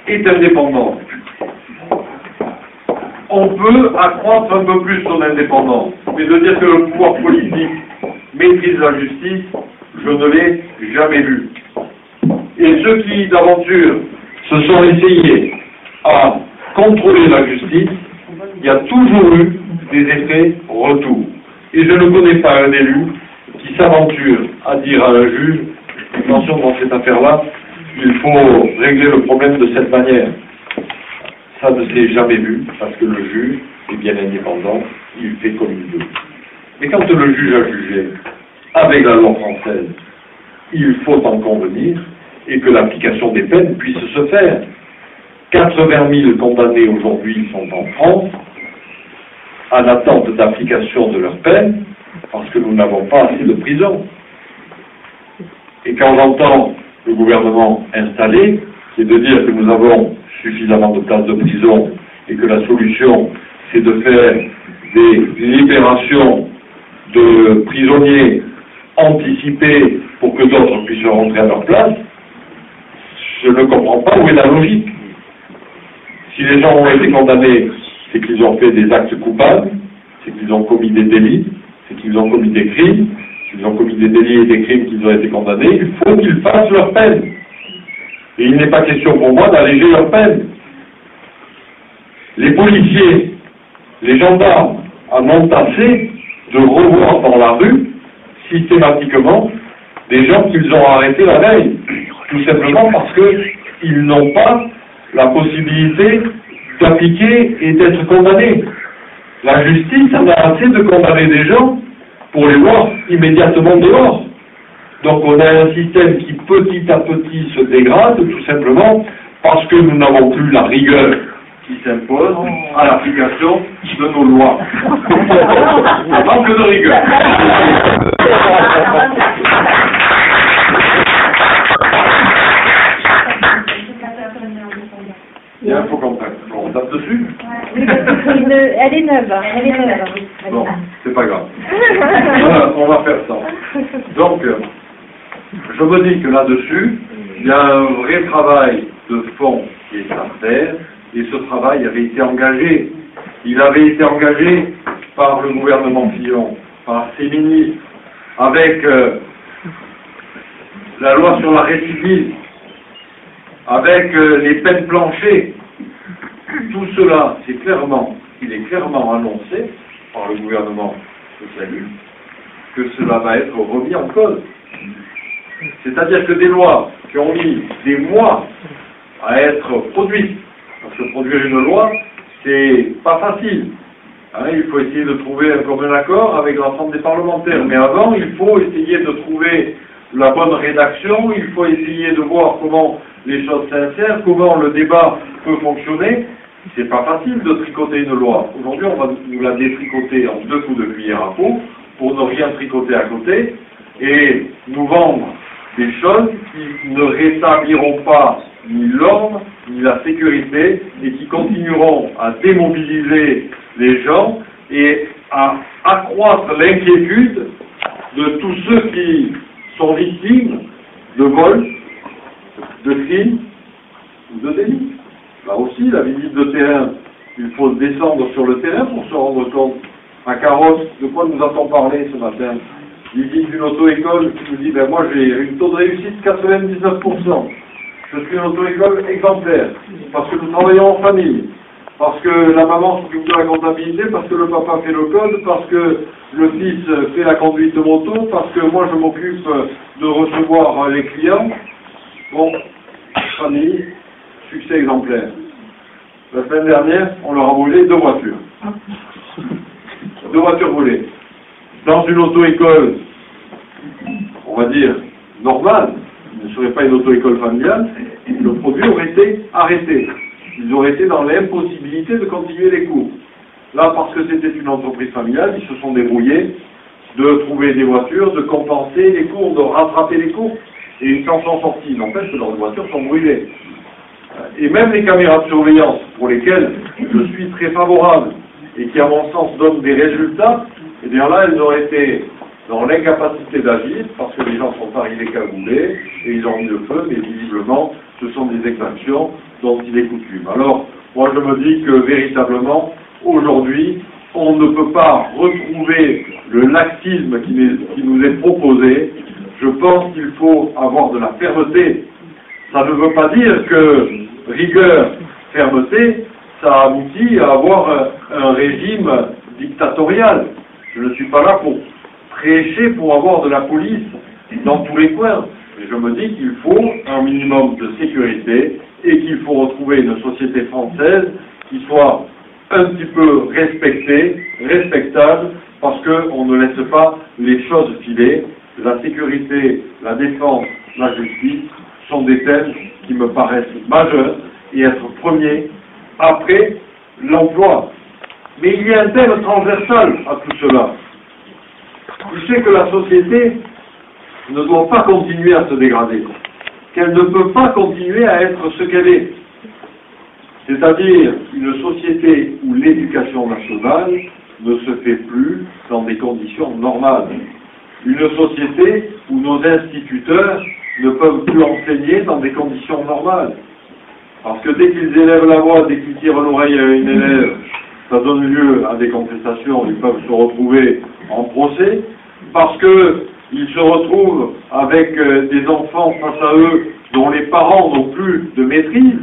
est indépendante. On peut accroître un peu plus son indépendance, mais de dire que le pouvoir politique maîtrise la justice, je ne l'ai jamais vu. Et ceux qui, d'aventure, se sont essayés à contrôler la justice, il y a toujours eu des effets retours. Et je ne connais pas un élu qui s'aventure à dire à un juge, attention, dans cette affaire-là, il faut régler le problème de cette manière. Ça ne s'est jamais vu, parce que le juge est bien indépendant, il fait comme il veut. Mais quand le juge a jugé avec la loi française, il faut en convenir et que l'application des peines puisse se faire. 80 000 condamnés aujourd'hui sont en France, en attente d'application de leur peine, parce que nous n'avons pas assez de prisons. Et quand j'entends le gouvernement installé, c'est de dire que nous avons suffisamment de places de prison et que la solution, c'est de faire des libérations de prisonniers anticiper pour que d'autres puissent rentrer à leur place, je ne comprends pas où est la logique. Si les gens ont été condamnés, c'est qu'ils ont fait des actes coupables, c'est qu'ils ont commis des délits, c'est qu'ils ont commis des crimes, s'ils ont commis des délits et des crimes qu'ils ont été condamnés, il faut qu'ils fassent leur peine. Et il n'est pas question pour moi d'alléger leur peine. Les policiers, les gendarmes en ont assez de revoir dans la rue, systématiquement, des gens qu'ils ont arrêtés la veille. Tout simplement parce qu'ils n'ont pas la possibilité d'appliquer et d'être condamnés. La justice en a assez de condamner des gens pour les voir immédiatement dehors. Donc on a un système qui petit à petit se dégrade, tout simplement parce que nous n'avons plus la rigueur qui s'impose à l'application de nos lois. Manque de rigueur. Il y a un faux contact. Bon, on tape dessus? Elle est neuve. Elle est neuve. Bon, c'est pas grave. On va faire ça. Donc, je me dis que là-dessus, il y a un vrai travail de fond qui est à faire, et ce travail avait été engagé. Il avait été engagé par le gouvernement Fillon, par ses ministres, avec la loi sur la récidive, avec les peines planchées. Tout cela, il est clairement annoncé par le gouvernement socialiste que cela va être remis en cause. C'est-à-dire que des lois qui ont mis des mois à être produites, parce que produire une loi, c'est pas facile. Hein, il faut essayer de trouver un commun accord avec l'ensemble des parlementaires. Mais avant, il faut essayer de trouver la bonne rédaction, il faut essayer de voir comment les choses s'insèrent, comment le débat peut fonctionner. C'est pas facile de tricoter une loi. Aujourd'hui, on va nous la détricoter en 2 coups de cuillère à peau pour ne rien tricoter à côté et nous vendre des choses qui ne rétabliront pas ni l'ordre, ni la sécurité, et qui continueront à démobiliser les gens et à accroître l'inquiétude de tous ceux qui sont victimes de vols, de crimes ou de délits. Là aussi, la visite de terrain, il faut descendre sur le terrain pour se rendre compte. À Carrosse, de quoi nous a-t-on parlé ce matin? Visite d'une auto-école qui nous dit, ben moi j'ai une taux de réussite de 99%. Je suis une auto-école exemplaire, parce que nous travaillons en famille, parce que la maman s'occupe de la comptabilité, parce que le papa fait le code, parce que le fils fait la conduite de moto, parce que moi je m'occupe de recevoir les clients. Bon, famille, succès exemplaire. La semaine dernière, on leur a volé 2 voitures. 2 voitures volées. Dans une auto-école, on va dire, normale, ne serait pas une auto-école familiale, le produit aurait été arrêté. Ils auraient été dans l'impossibilité de continuer les cours. Là, parce que c'était une entreprise familiale, ils se sont débrouillés de trouver des voitures, de compenser les cours, de rattraper les cours, et ils s'en sont sortis. N'empêche que leurs voitures sont brûlées. Et même les caméras de surveillance, pour lesquelles je suis très favorable, et qui, à mon sens, donnent des résultats, et bien là, elles auraient été dans l'incapacité d'agir, parce que les gens sont arrivés cagoulés, et ils ont mis le feu, mais visiblement, ce sont des exactions dont il est coutume. Alors, moi je me dis que véritablement, aujourd'hui, on ne peut pas retrouver le laxisme qui nous est proposé. Je pense qu'il faut avoir de la fermeté. Ça ne veut pas dire que rigueur, fermeté, ça aboutit à avoir un régime dictatorial. Je ne suis pas là pour prêcher pour avoir de la police dans tous les coins. Mais je me dis qu'il faut un minimum de sécurité et qu'il faut retrouver une société française qui soit un petit peu respectée, respectable, parce qu'on ne laisse pas les choses filer. La sécurité, la défense, la justice sont des thèmes qui me paraissent majeurs et être premiers après l'emploi. Mais il y a un thème transversal à tout cela. Il sait que la société ne doit pas continuer à se dégrader, qu'elle ne peut pas continuer à être ce qu'elle est. C'est-à-dire une société où l'éducation nationale ne se fait plus dans des conditions normales. une société où nos instituteurs ne peuvent plus enseigner dans des conditions normales. Parce que dès qu'ils élèvent la voix, dès qu'ils tirent l'oreille à une élève, ça donne lieu à des contestations, ils peuvent se retrouver en procès, parce qu'ils se retrouvent avec des enfants face à eux dont les parents n'ont plus de maîtrise.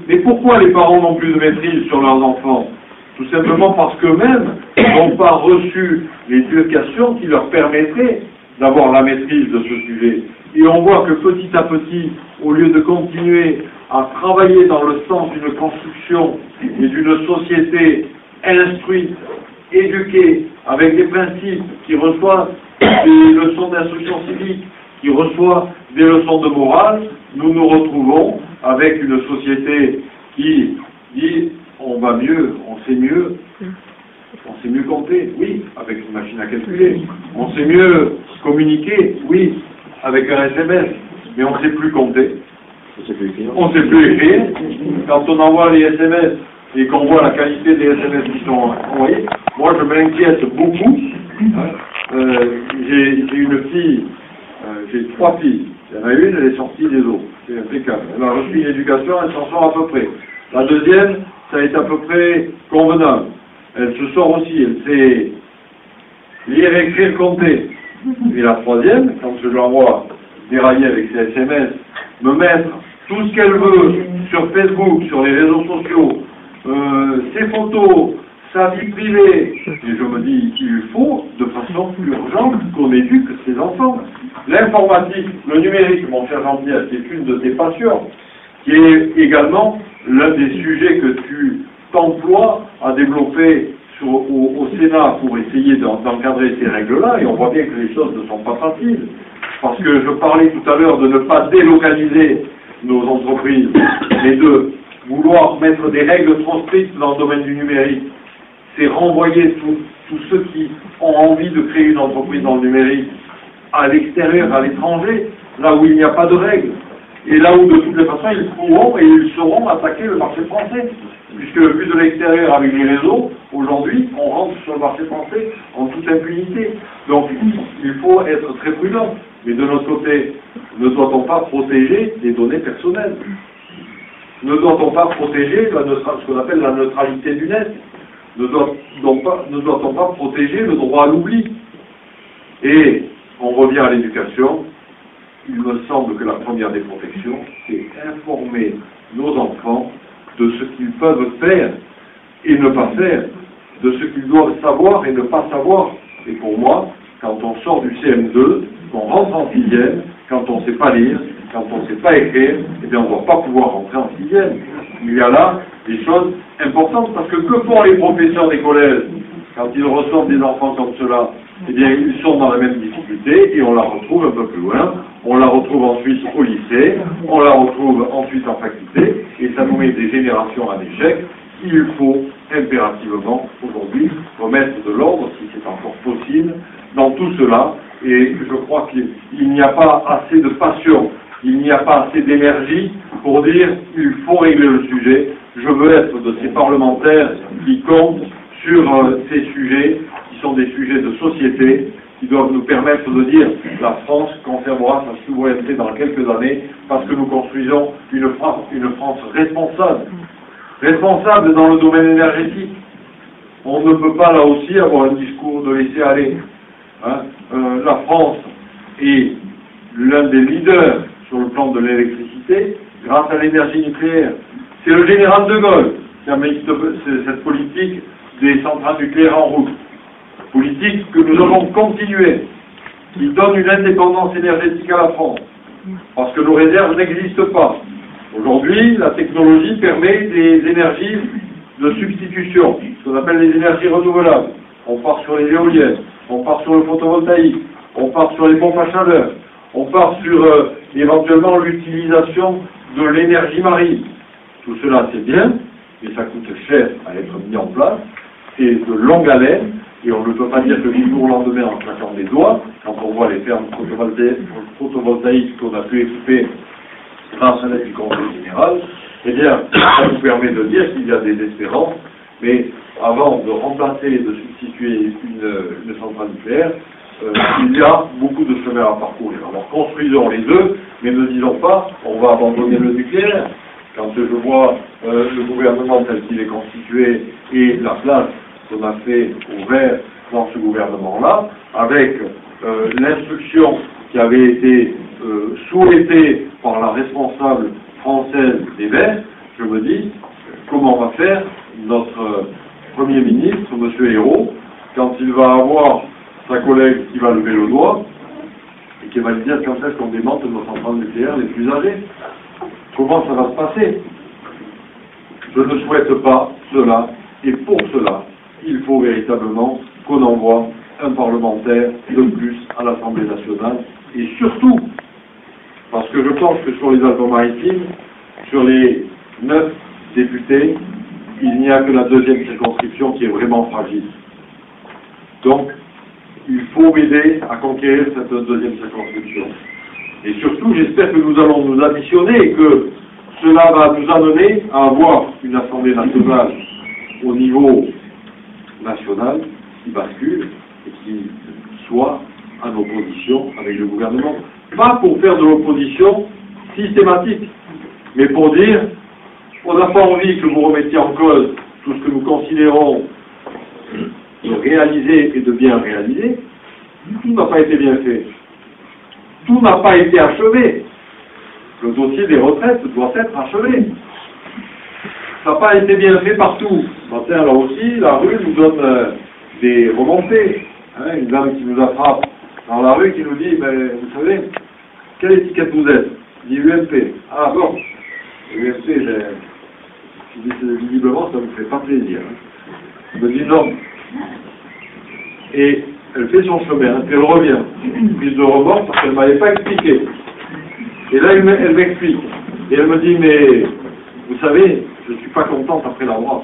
Mais pourquoi les parents n'ont plus de maîtrise sur leurs enfants? Tout simplement parce qu'eux-mêmes n'ont pas reçu l'éducation qui leur permettrait d'avoir la maîtrise de ce sujet. Et on voit que petit à petit, au lieu de continuer à travailler dans le sens d'une construction et d'une société instruite, éduquée, avec des principes, qui reçoit des leçons d'instruction civique, qui reçoit des leçons de morale, nous nous retrouvons avec une société qui dit on va mieux, on sait mieux compter, oui, avec une machine à calculer, on sait mieux communiquer, oui, avec un SMS, mais on ne sait plus compter, on ne sait plus écrire. Quand on envoie les SMS et qu'on voit la qualité des SMS qui sont envoyés, moi je m'inquiète beaucoup. J'ai une fille, j'ai 3 filles. Il y en a une, elle est sortie des eaux. C'est impeccable. Elle a reçu une éducation, elle s'en sort à peu près. La deuxième, ça a été à peu près convenable. Elle se sort aussi, elle sait lire, écrire, compter. Et la troisième, quand je l'envoie dérailler avec ses SMS, me mettre tout ce qu'elle veut sur Facebook, sur les réseaux sociaux, ses photos, sa vie privée, et je me dis qu'il faut, de façon urgente, qu'on éduque ses enfants. L'informatique, le numérique, mon cher Jean-Pierre, qui est une de tes passions, qui est également l'un des sujets que tu t'emploies à développer au Sénat pour essayer d'encadrer ces règles-là, et on voit bien que les choses ne sont pas faciles, parce que je parlais tout à l'heure de ne pas délocaliser nos entreprises, mais de vouloir mettre des règles trop strictes dans le domaine du numérique. C'est renvoyer tous ceux qui ont envie de créer une entreprise dans le numérique à l'extérieur, à l'étranger, là où il n'y a pas de règles. Et là où de toutes les façons ils pourront et ils sauront attaquer le marché français. Puisque vu de l'extérieur avec les réseaux, aujourd'hui, on rentre sur le marché français en toute impunité. Donc il faut être très prudent. Mais de notre côté, ne doit-on pas protéger les données personnelles? Ne doit-on pas protéger ce qu'on appelle la neutralité du net? Ne doit-on pas protéger le droit à l'oubli? Et on revient à l'éducation. Il me semble que la première des protections, c'est informer nos enfants de ce qu'ils peuvent faire et ne pas faire, de ce qu'ils doivent savoir et ne pas savoir. Et pour moi, quand on sort du CM2, qu'on rentre en 6e, quand on ne sait pas lire, quand on ne sait pas écrire, eh bien on ne doit pas pouvoir rentrer en 6e. Il y a là des choses importantes, parce que font les professeurs des collèges quand ils reçoivent des enfants comme cela? Eh bien, ils sont dans la même difficulté et on la retrouve un peu plus loin. On la retrouve ensuite au lycée, on la retrouve ensuite en faculté, et ça nous met des générations en échec. Il faut impérativement aujourd'hui remettre de l'ordre, si c'est encore possible, dans tout cela. Et je crois qu'il n'y a pas assez de passion, il n'y a pas assez d'énergie pour dire il faut régler le sujet. Je veux être de ces parlementaires qui comptent sur ces sujets, qui sont des sujets de société, qui doivent nous permettre de dire la France conservera sa souveraineté dans quelques années parce que nous construisons une France responsable. Responsable dans le domaine énergétique. On ne peut pas là aussi avoir un discours de laisser aller. La France est l'un des leaders sur le plan de l'électricité grâce à l'énergie nucléaire. C'est le général de Gaulle qui a mis cette politique des centrales nucléaires en route. Politique que nous avons continuée, qui donne une indépendance énergétique à la France, parce que nos réserves n'existent pas. Aujourd'hui, la technologie permet des énergies de substitution, ce qu'on appelle les énergies renouvelables. On part sur les éoliennes, on part sur le photovoltaïque, on part sur les pompes à chaleur, on part sur éventuellement l'utilisation de l'énergie marine. Tout cela c'est bien, mais ça coûte cher à être mis en place, c'est de longue haleine, et on ne peut pas dire que du jour au lendemain en claquant des doigts, quand on voit les fermes photovoltaïques qu'on a pu équiper grâce à l'aide du Conseil général, eh bien, ça nous permet de dire qu'il y a des espérances, mais avant de remplacer et de substituer une centrale nucléaire, il y a beaucoup de chemins à parcourir. Alors construisons les deux, mais ne disons pas on va abandonner le nucléaire. Quand je vois le gouvernement tel qu'il est constitué et la place qu'on a fait au vert dans ce gouvernement-là, avec l'instruction qui avait été souhaitée par la responsable française des Verts, je me dis, comment va faire notre Premier ministre, M. Ayrault, quand il va avoir sa collègue qui va lever le doigt et qui va lui dire quand est-ce qu'on démonte nos centrales nucléaires les plus âgées. Comment ça va se passer? Je ne souhaite pas cela, et pour cela, il faut véritablement qu'on envoie un parlementaire de plus à l'Assemblée nationale, et surtout, parce que je pense que sur les Alpes-Maritimes, sur les 9 députés, il n'y a que la deuxième circonscription qui est vraiment fragile. Donc, il faut m'aider à conquérir cette deuxième circonscription. Et surtout, j'espère que nous allons nous additionner et que cela va nous amener à avoir une Assemblée nationale au niveau national qui bascule et qui soit en opposition avec le gouvernement. Pas pour faire de l'opposition systématique, mais pour dire on n'a pas envie que vous remettiez en cause tout ce que nous considérons de réaliser et de bien réaliser. Tout n'a pas été bien fait. Tout n'a pas été achevé. Le dossier des retraites doit être achevé. Ça n'a pas été bien fait partout. Maintenant, là aussi, la rue nous donne des remontées. Hein, une dame qui nous attrape dans la rue qui nous dit, ben, vous savez, quelle étiquette vous êtes? Je dis UMP. Ah bon, UMP, je dis, visiblement, ça ne me fait pas plaisir. Hein. Elle me dit non. Et elle fait son chemin, puis elle revient. Prise de remords parce qu'elle ne m'avait pas expliqué. Et là, elle m'explique. Et elle me dit, mais vous savez, je ne suis pas contente après la droite.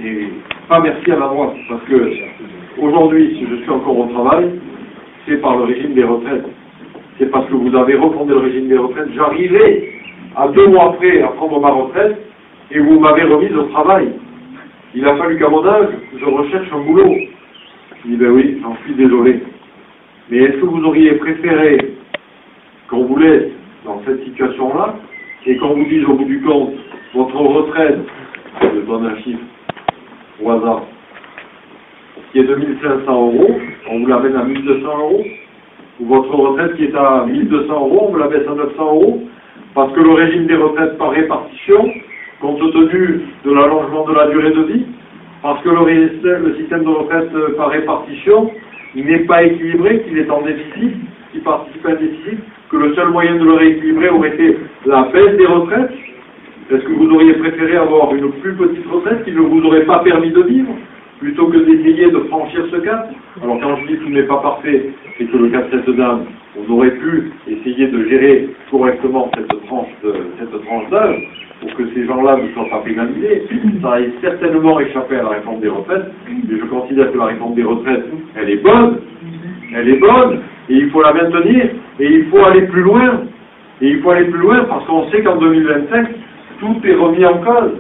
Et pas merci à la droite, parce que aujourd'hui, si je suis encore au travail, c'est par le régime des retraites. C'est parce que vous avez refondé le régime des retraites. J'arrivais à 2 mois après à prendre ma retraite, et vous m'avez remise au travail. Il a fallu qu'à mon âge, je recherche un boulot. Je dis, ben oui, j'en suis désolé. Mais est-ce que vous auriez préféré qu'on vous laisse dans cette situation-là et qu'on vous dise au bout du compte, votre retraite, je donne un chiffre au hasard, qui est de 1500 €, on vous la baisse à 1200 €, ou votre retraite qui est à 1200 €, on vous la baisse à 900 €, parce que le régime des retraites par répartition, compte tenu de l'allongement de la durée de vie, parce que le système de retraite par répartition n'est pas équilibré, qu'il est en déficit, qu'il participe à un déficit, que le seul moyen de le rééquilibrer aurait été la baisse des retraites. Est-ce que vous auriez préféré avoir une plus petite retraite qui ne vous aurait pas permis de vivre, plutôt que d'essayer de franchir ce cap? Alors quand je dis que tout n'est pas parfait, c'est que le cas de cette dame, on aurait pu essayer de gérer correctement cette tranche d'âge, pour que ces gens-là ne soient pas pénalisés. Ça a certainement échappé à la réforme des retraites, mais je considère que la réforme des retraites, elle est bonne, et il faut la maintenir, et il faut aller plus loin. Et il faut aller plus loin parce qu'on sait qu'en 2025, tout est remis en cause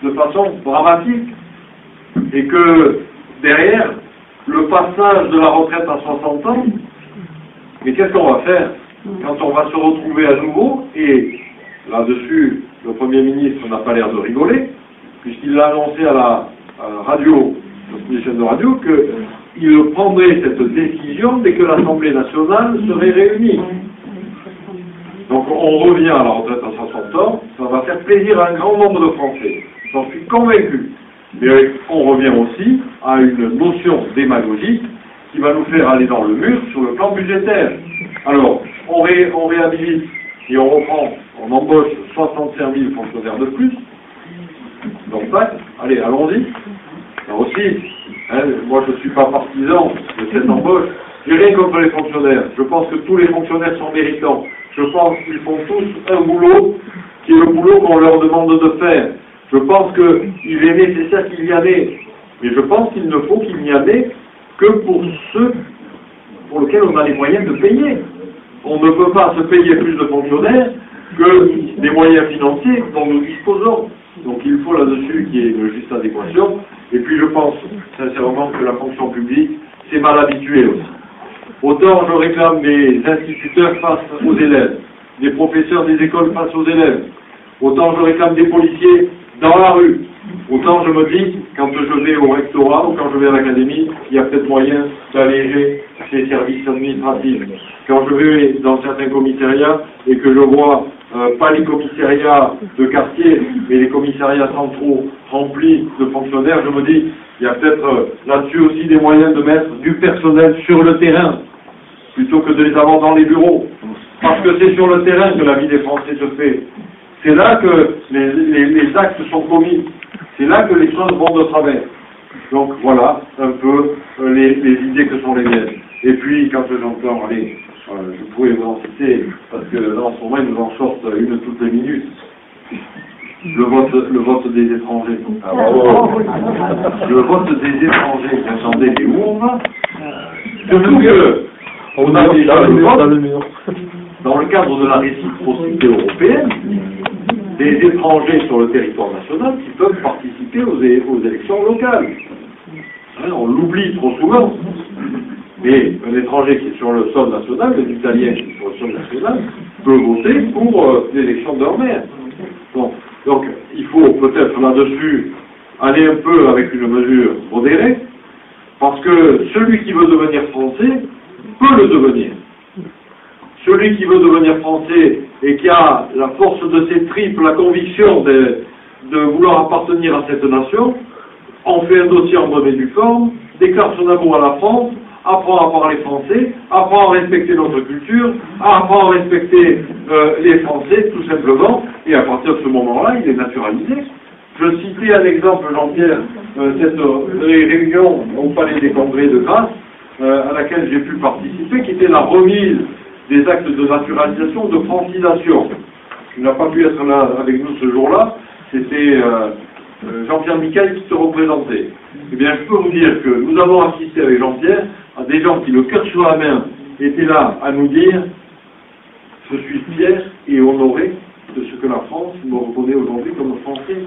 de façon dramatique. Et que derrière, le passage de la retraite à 60 ans, mais qu'est-ce qu'on va faire quand on va se retrouver à nouveau? Et là-dessus, le Premier ministre n'a pas l'air de rigoler, puisqu'il l'a annoncé à la radio, la chaîne de radio, qu'il prendrait cette décision dès que l'Assemblée nationale serait réunie. Donc on revient à la retraite à 60 ans, ça va faire plaisir à un grand nombre de Français, j'en suis convaincu. Mais on revient aussi à une notion démagogique qui va nous faire aller dans le mur sur le plan budgétaire. Alors, on réhabilite et on reprend, on embauche 65 000 fonctionnaires de plus. Donc, allez, allons-y. Là aussi, hein, moi je ne suis pas partisan de cette embauche. J'ai rien contre les fonctionnaires. Je pense que tous les fonctionnaires sont méritants. Je pense qu'ils font tous un boulot qui est le boulot qu'on leur demande de faire. Je pense qu'il est nécessaire qu'il y en ait. Mais je pense qu'il ne faut qu'il n'y en ait que pour ceux pour lesquels on a les moyens de payer. On ne peut pas se payer plus de fonctionnaires que des moyens financiers dont nous disposons. Donc il faut là-dessus qu'il y ait une juste adéquation. Et puis je pense sincèrement que la fonction publique s'est mal habituée aussi. Autant je réclame des instituteurs face aux élèves, des professeurs des écoles face aux élèves. Autant je réclame des policiers dans la rue. Autant je me dis, quand je vais au rectorat ou quand je vais à l'académie, il y a peut-être moyen d'alléger ces services administratifs. Quand je vais dans certains commissariats et que je vois pas les commissariats de quartier, mais les commissariats centraux remplis de fonctionnaires, je me dis, il y a peut-être là-dessus aussi des moyens de mettre du personnel sur le terrain, plutôt que de les avoir dans les bureaux. Parce que c'est sur le terrain que la vie des Français se fait. C'est là que les actes sont commis. C'est là que les choses vont de travers. Donc voilà un peu les idées que sont les miennes. Et puis quand j'entends, allez, je pourrais vous en citer, parce que là en ce moment ils nous en sortent une toutes les minutes. Le vote des étrangers. Ah, bravo. Le vote des étrangers. Attendez, mais où on va? Surtout que on a déjà le vote dans le cadre de la réciprocité européenne, des étrangers sur le territoire national qui peuvent participer aux élections locales. Hein, on l'oublie trop souvent. Mais un étranger qui est sur le sol national, un Italien qui est sur le sol national, peut voter pour l'élection de leur maire. Bon. Donc, il faut peut-être là-dessus aller un peu avec une mesure modérée, parce que celui qui veut devenir français peut le devenir. Celui qui veut devenir français et qui a la force de ses tripes, la conviction de vouloir appartenir à cette nation, en fait un dossier en bonne et due forme, déclare son amour à la France, apprend à parler français, apprend à respecter notre culture, apprend à respecter les Français, tout simplement, et à partir de ce moment-là, il est naturalisé. Je citais un exemple, Jean-Pierre, cette réunion au Palais des Congrès de Grasse, à laquelle j'ai pu participer, qui était la remise des actes de naturalisation, de francisation. Tu n'as pas pu être là avec nous ce jour-là, c'était Jean-Pierre Michael qui te représentait. Eh bien, je peux vous dire que nous avons assisté avec Jean-Pierre à des gens qui, le cœur sur la main, étaient là à nous dire « Je suis fier et honoré de ce que la France me reconnaît aujourd'hui comme français.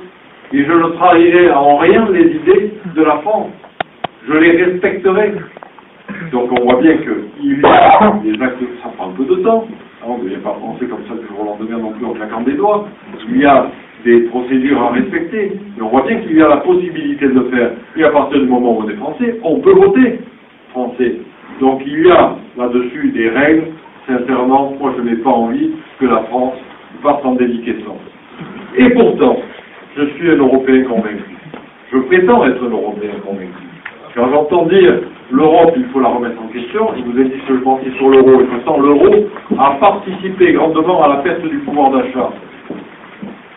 Et je ne trahirai en rien les idées de la France. Je les respecterai. » Donc on voit bien qu'il y a des actes, ça prend un peu de temps. On ne devient pas français comme ça du jour au lendemain non plus en claquant des doigts. Il y a des procédures à respecter. Et on voit bien qu'il y a la possibilité de le faire. Et à partir du moment où on est français, on peut voter français. Donc il y a là-dessus des règles. Sincèrement, moi je n'ai pas envie que la France parte en déliquescence. Et pourtant, je suis un Européen convaincu. Je prétends être un Européen convaincu. Quand j'entends dire l'Europe, il faut la remettre en question, il vous a dit que je pensais sur l'euro, et pourtant l'euro a participé grandement à la perte du pouvoir d'achat.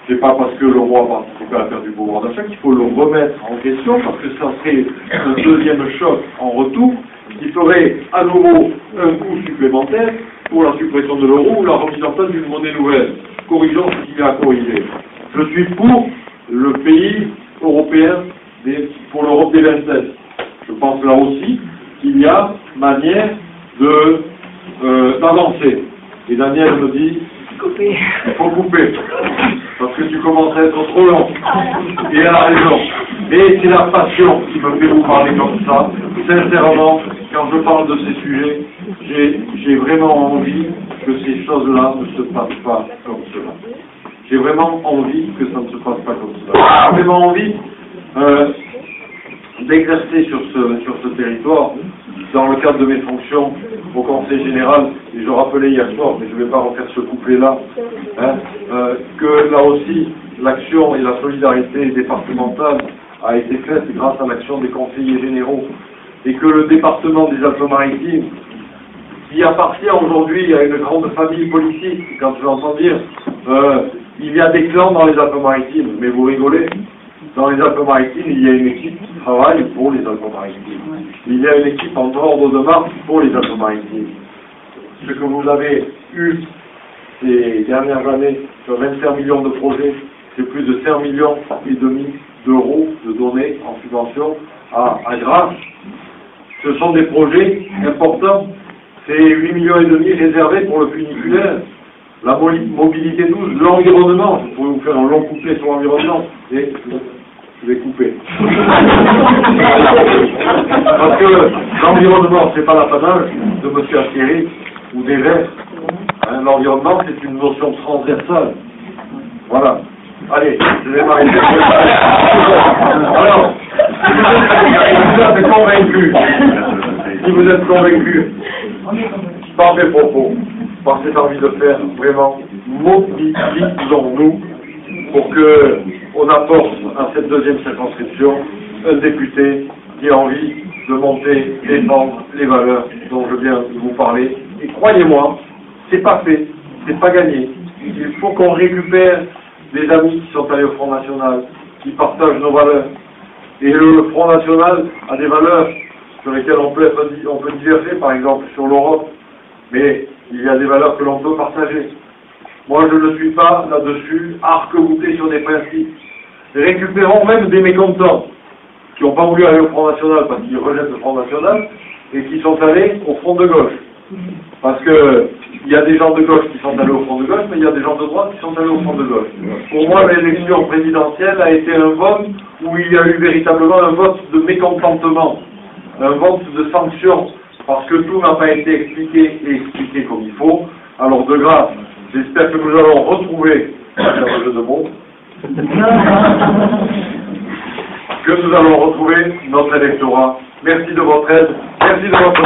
C'est pas parce que l'euro a participé à la perte du pouvoir d'achat qu'il faut le remettre en question, parce que ça serait un deuxième choc en retour, qui ferait à nouveau un coût supplémentaire pour la suppression de l'euro ou la remise en place d'une monnaie nouvelle. Corrigeons ce qu'il y a à corriger. Je suis pour le pays européen, pour l'Europe des 27. Je pense là aussi qu'il y a manière d'avancer. Et Daniel me dit, il faut couper, parce que tu commences à être trop long. Et elle a raison. Mais c'est la passion qui me fait vous parler comme ça. Sincèrement, quand je parle de ces sujets, j'ai vraiment envie que ces choses-là ne se passent pas comme cela. J'ai vraiment envie que ça ne se passe pas comme cela. J'ai vraiment envie d'exercer sur ce territoire, dans le cadre de mes fonctions au Conseil général, et je rappelais hier soir, mais je ne vais pas refaire ce couplet-là, que là aussi, l'action et la solidarité départementale a été faite grâce à l'action des conseillers généraux, et que le département des Alpes-Maritimes, qui appartient aujourd'hui à une grande famille politique, quand j'entends dire il y a des clans dans les Alpes-Maritimes, mais vous rigolez. Dans les Alpes-Maritimes, il y a une équipe qui travaille pour les Alpes-Maritimes. Il y a une équipe en ordre de marche pour les Alpes-Maritimes. Ce que vous avez eu ces dernières années sur 25 millions de projets, c'est plus de 5 millions et demi d'euros de donnés en subvention à Grasse. Ce sont des projets importants. C'est 8 millions et demi réservés pour le funiculaire. La mobilité douce, l'environnement. Je pourrais vous faire un long couplet sur l'environnement. Et je vais couper. Parce que l'environnement, c'est pas l'apanage de M. Astieri ou des Verts. Hein, l'environnement, c'est une notion transversale. Voilà. Allez, je vais m'arrêter. Alors, si vous êtes convaincus par mes propos, par cette envie de faire, vraiment, mobilisons-nous pour que on apporte à cette deuxième circonscription un député qui a envie de monter, défendre les valeurs dont je viens de vous parler. Et croyez-moi, c'est pas fait, c'est pas gagné. Il faut qu'on récupère des amis qui sont allés au Front National, qui partagent nos valeurs. Et le Front National a des valeurs sur lesquelles on peut diverger, par exemple sur l'Europe, mais il y a des valeurs que l'on peut partager. Moi, je ne suis pas là-dessus arc-bouté sur des principes. Récupérons même des mécontents qui n'ont pas voulu aller au Front National parce qu'ils rejettent le Front National et qui sont allés au Front de gauche. Parce que il y a des gens de gauche qui sont allés au Front de gauche, mais il y a des gens de droite qui sont allés au Front de gauche. Pour moi, l'élection présidentielle a été un vote où il y a eu véritablement un vote de mécontentement, un vote de sanction, parce que tout n'a pas été expliqué et expliqué comme il faut. Alors de grâce, j'espère que nous allons retrouver, un jeu de mots, que nous allons retrouver notre électorat. Merci de votre aide, merci de votre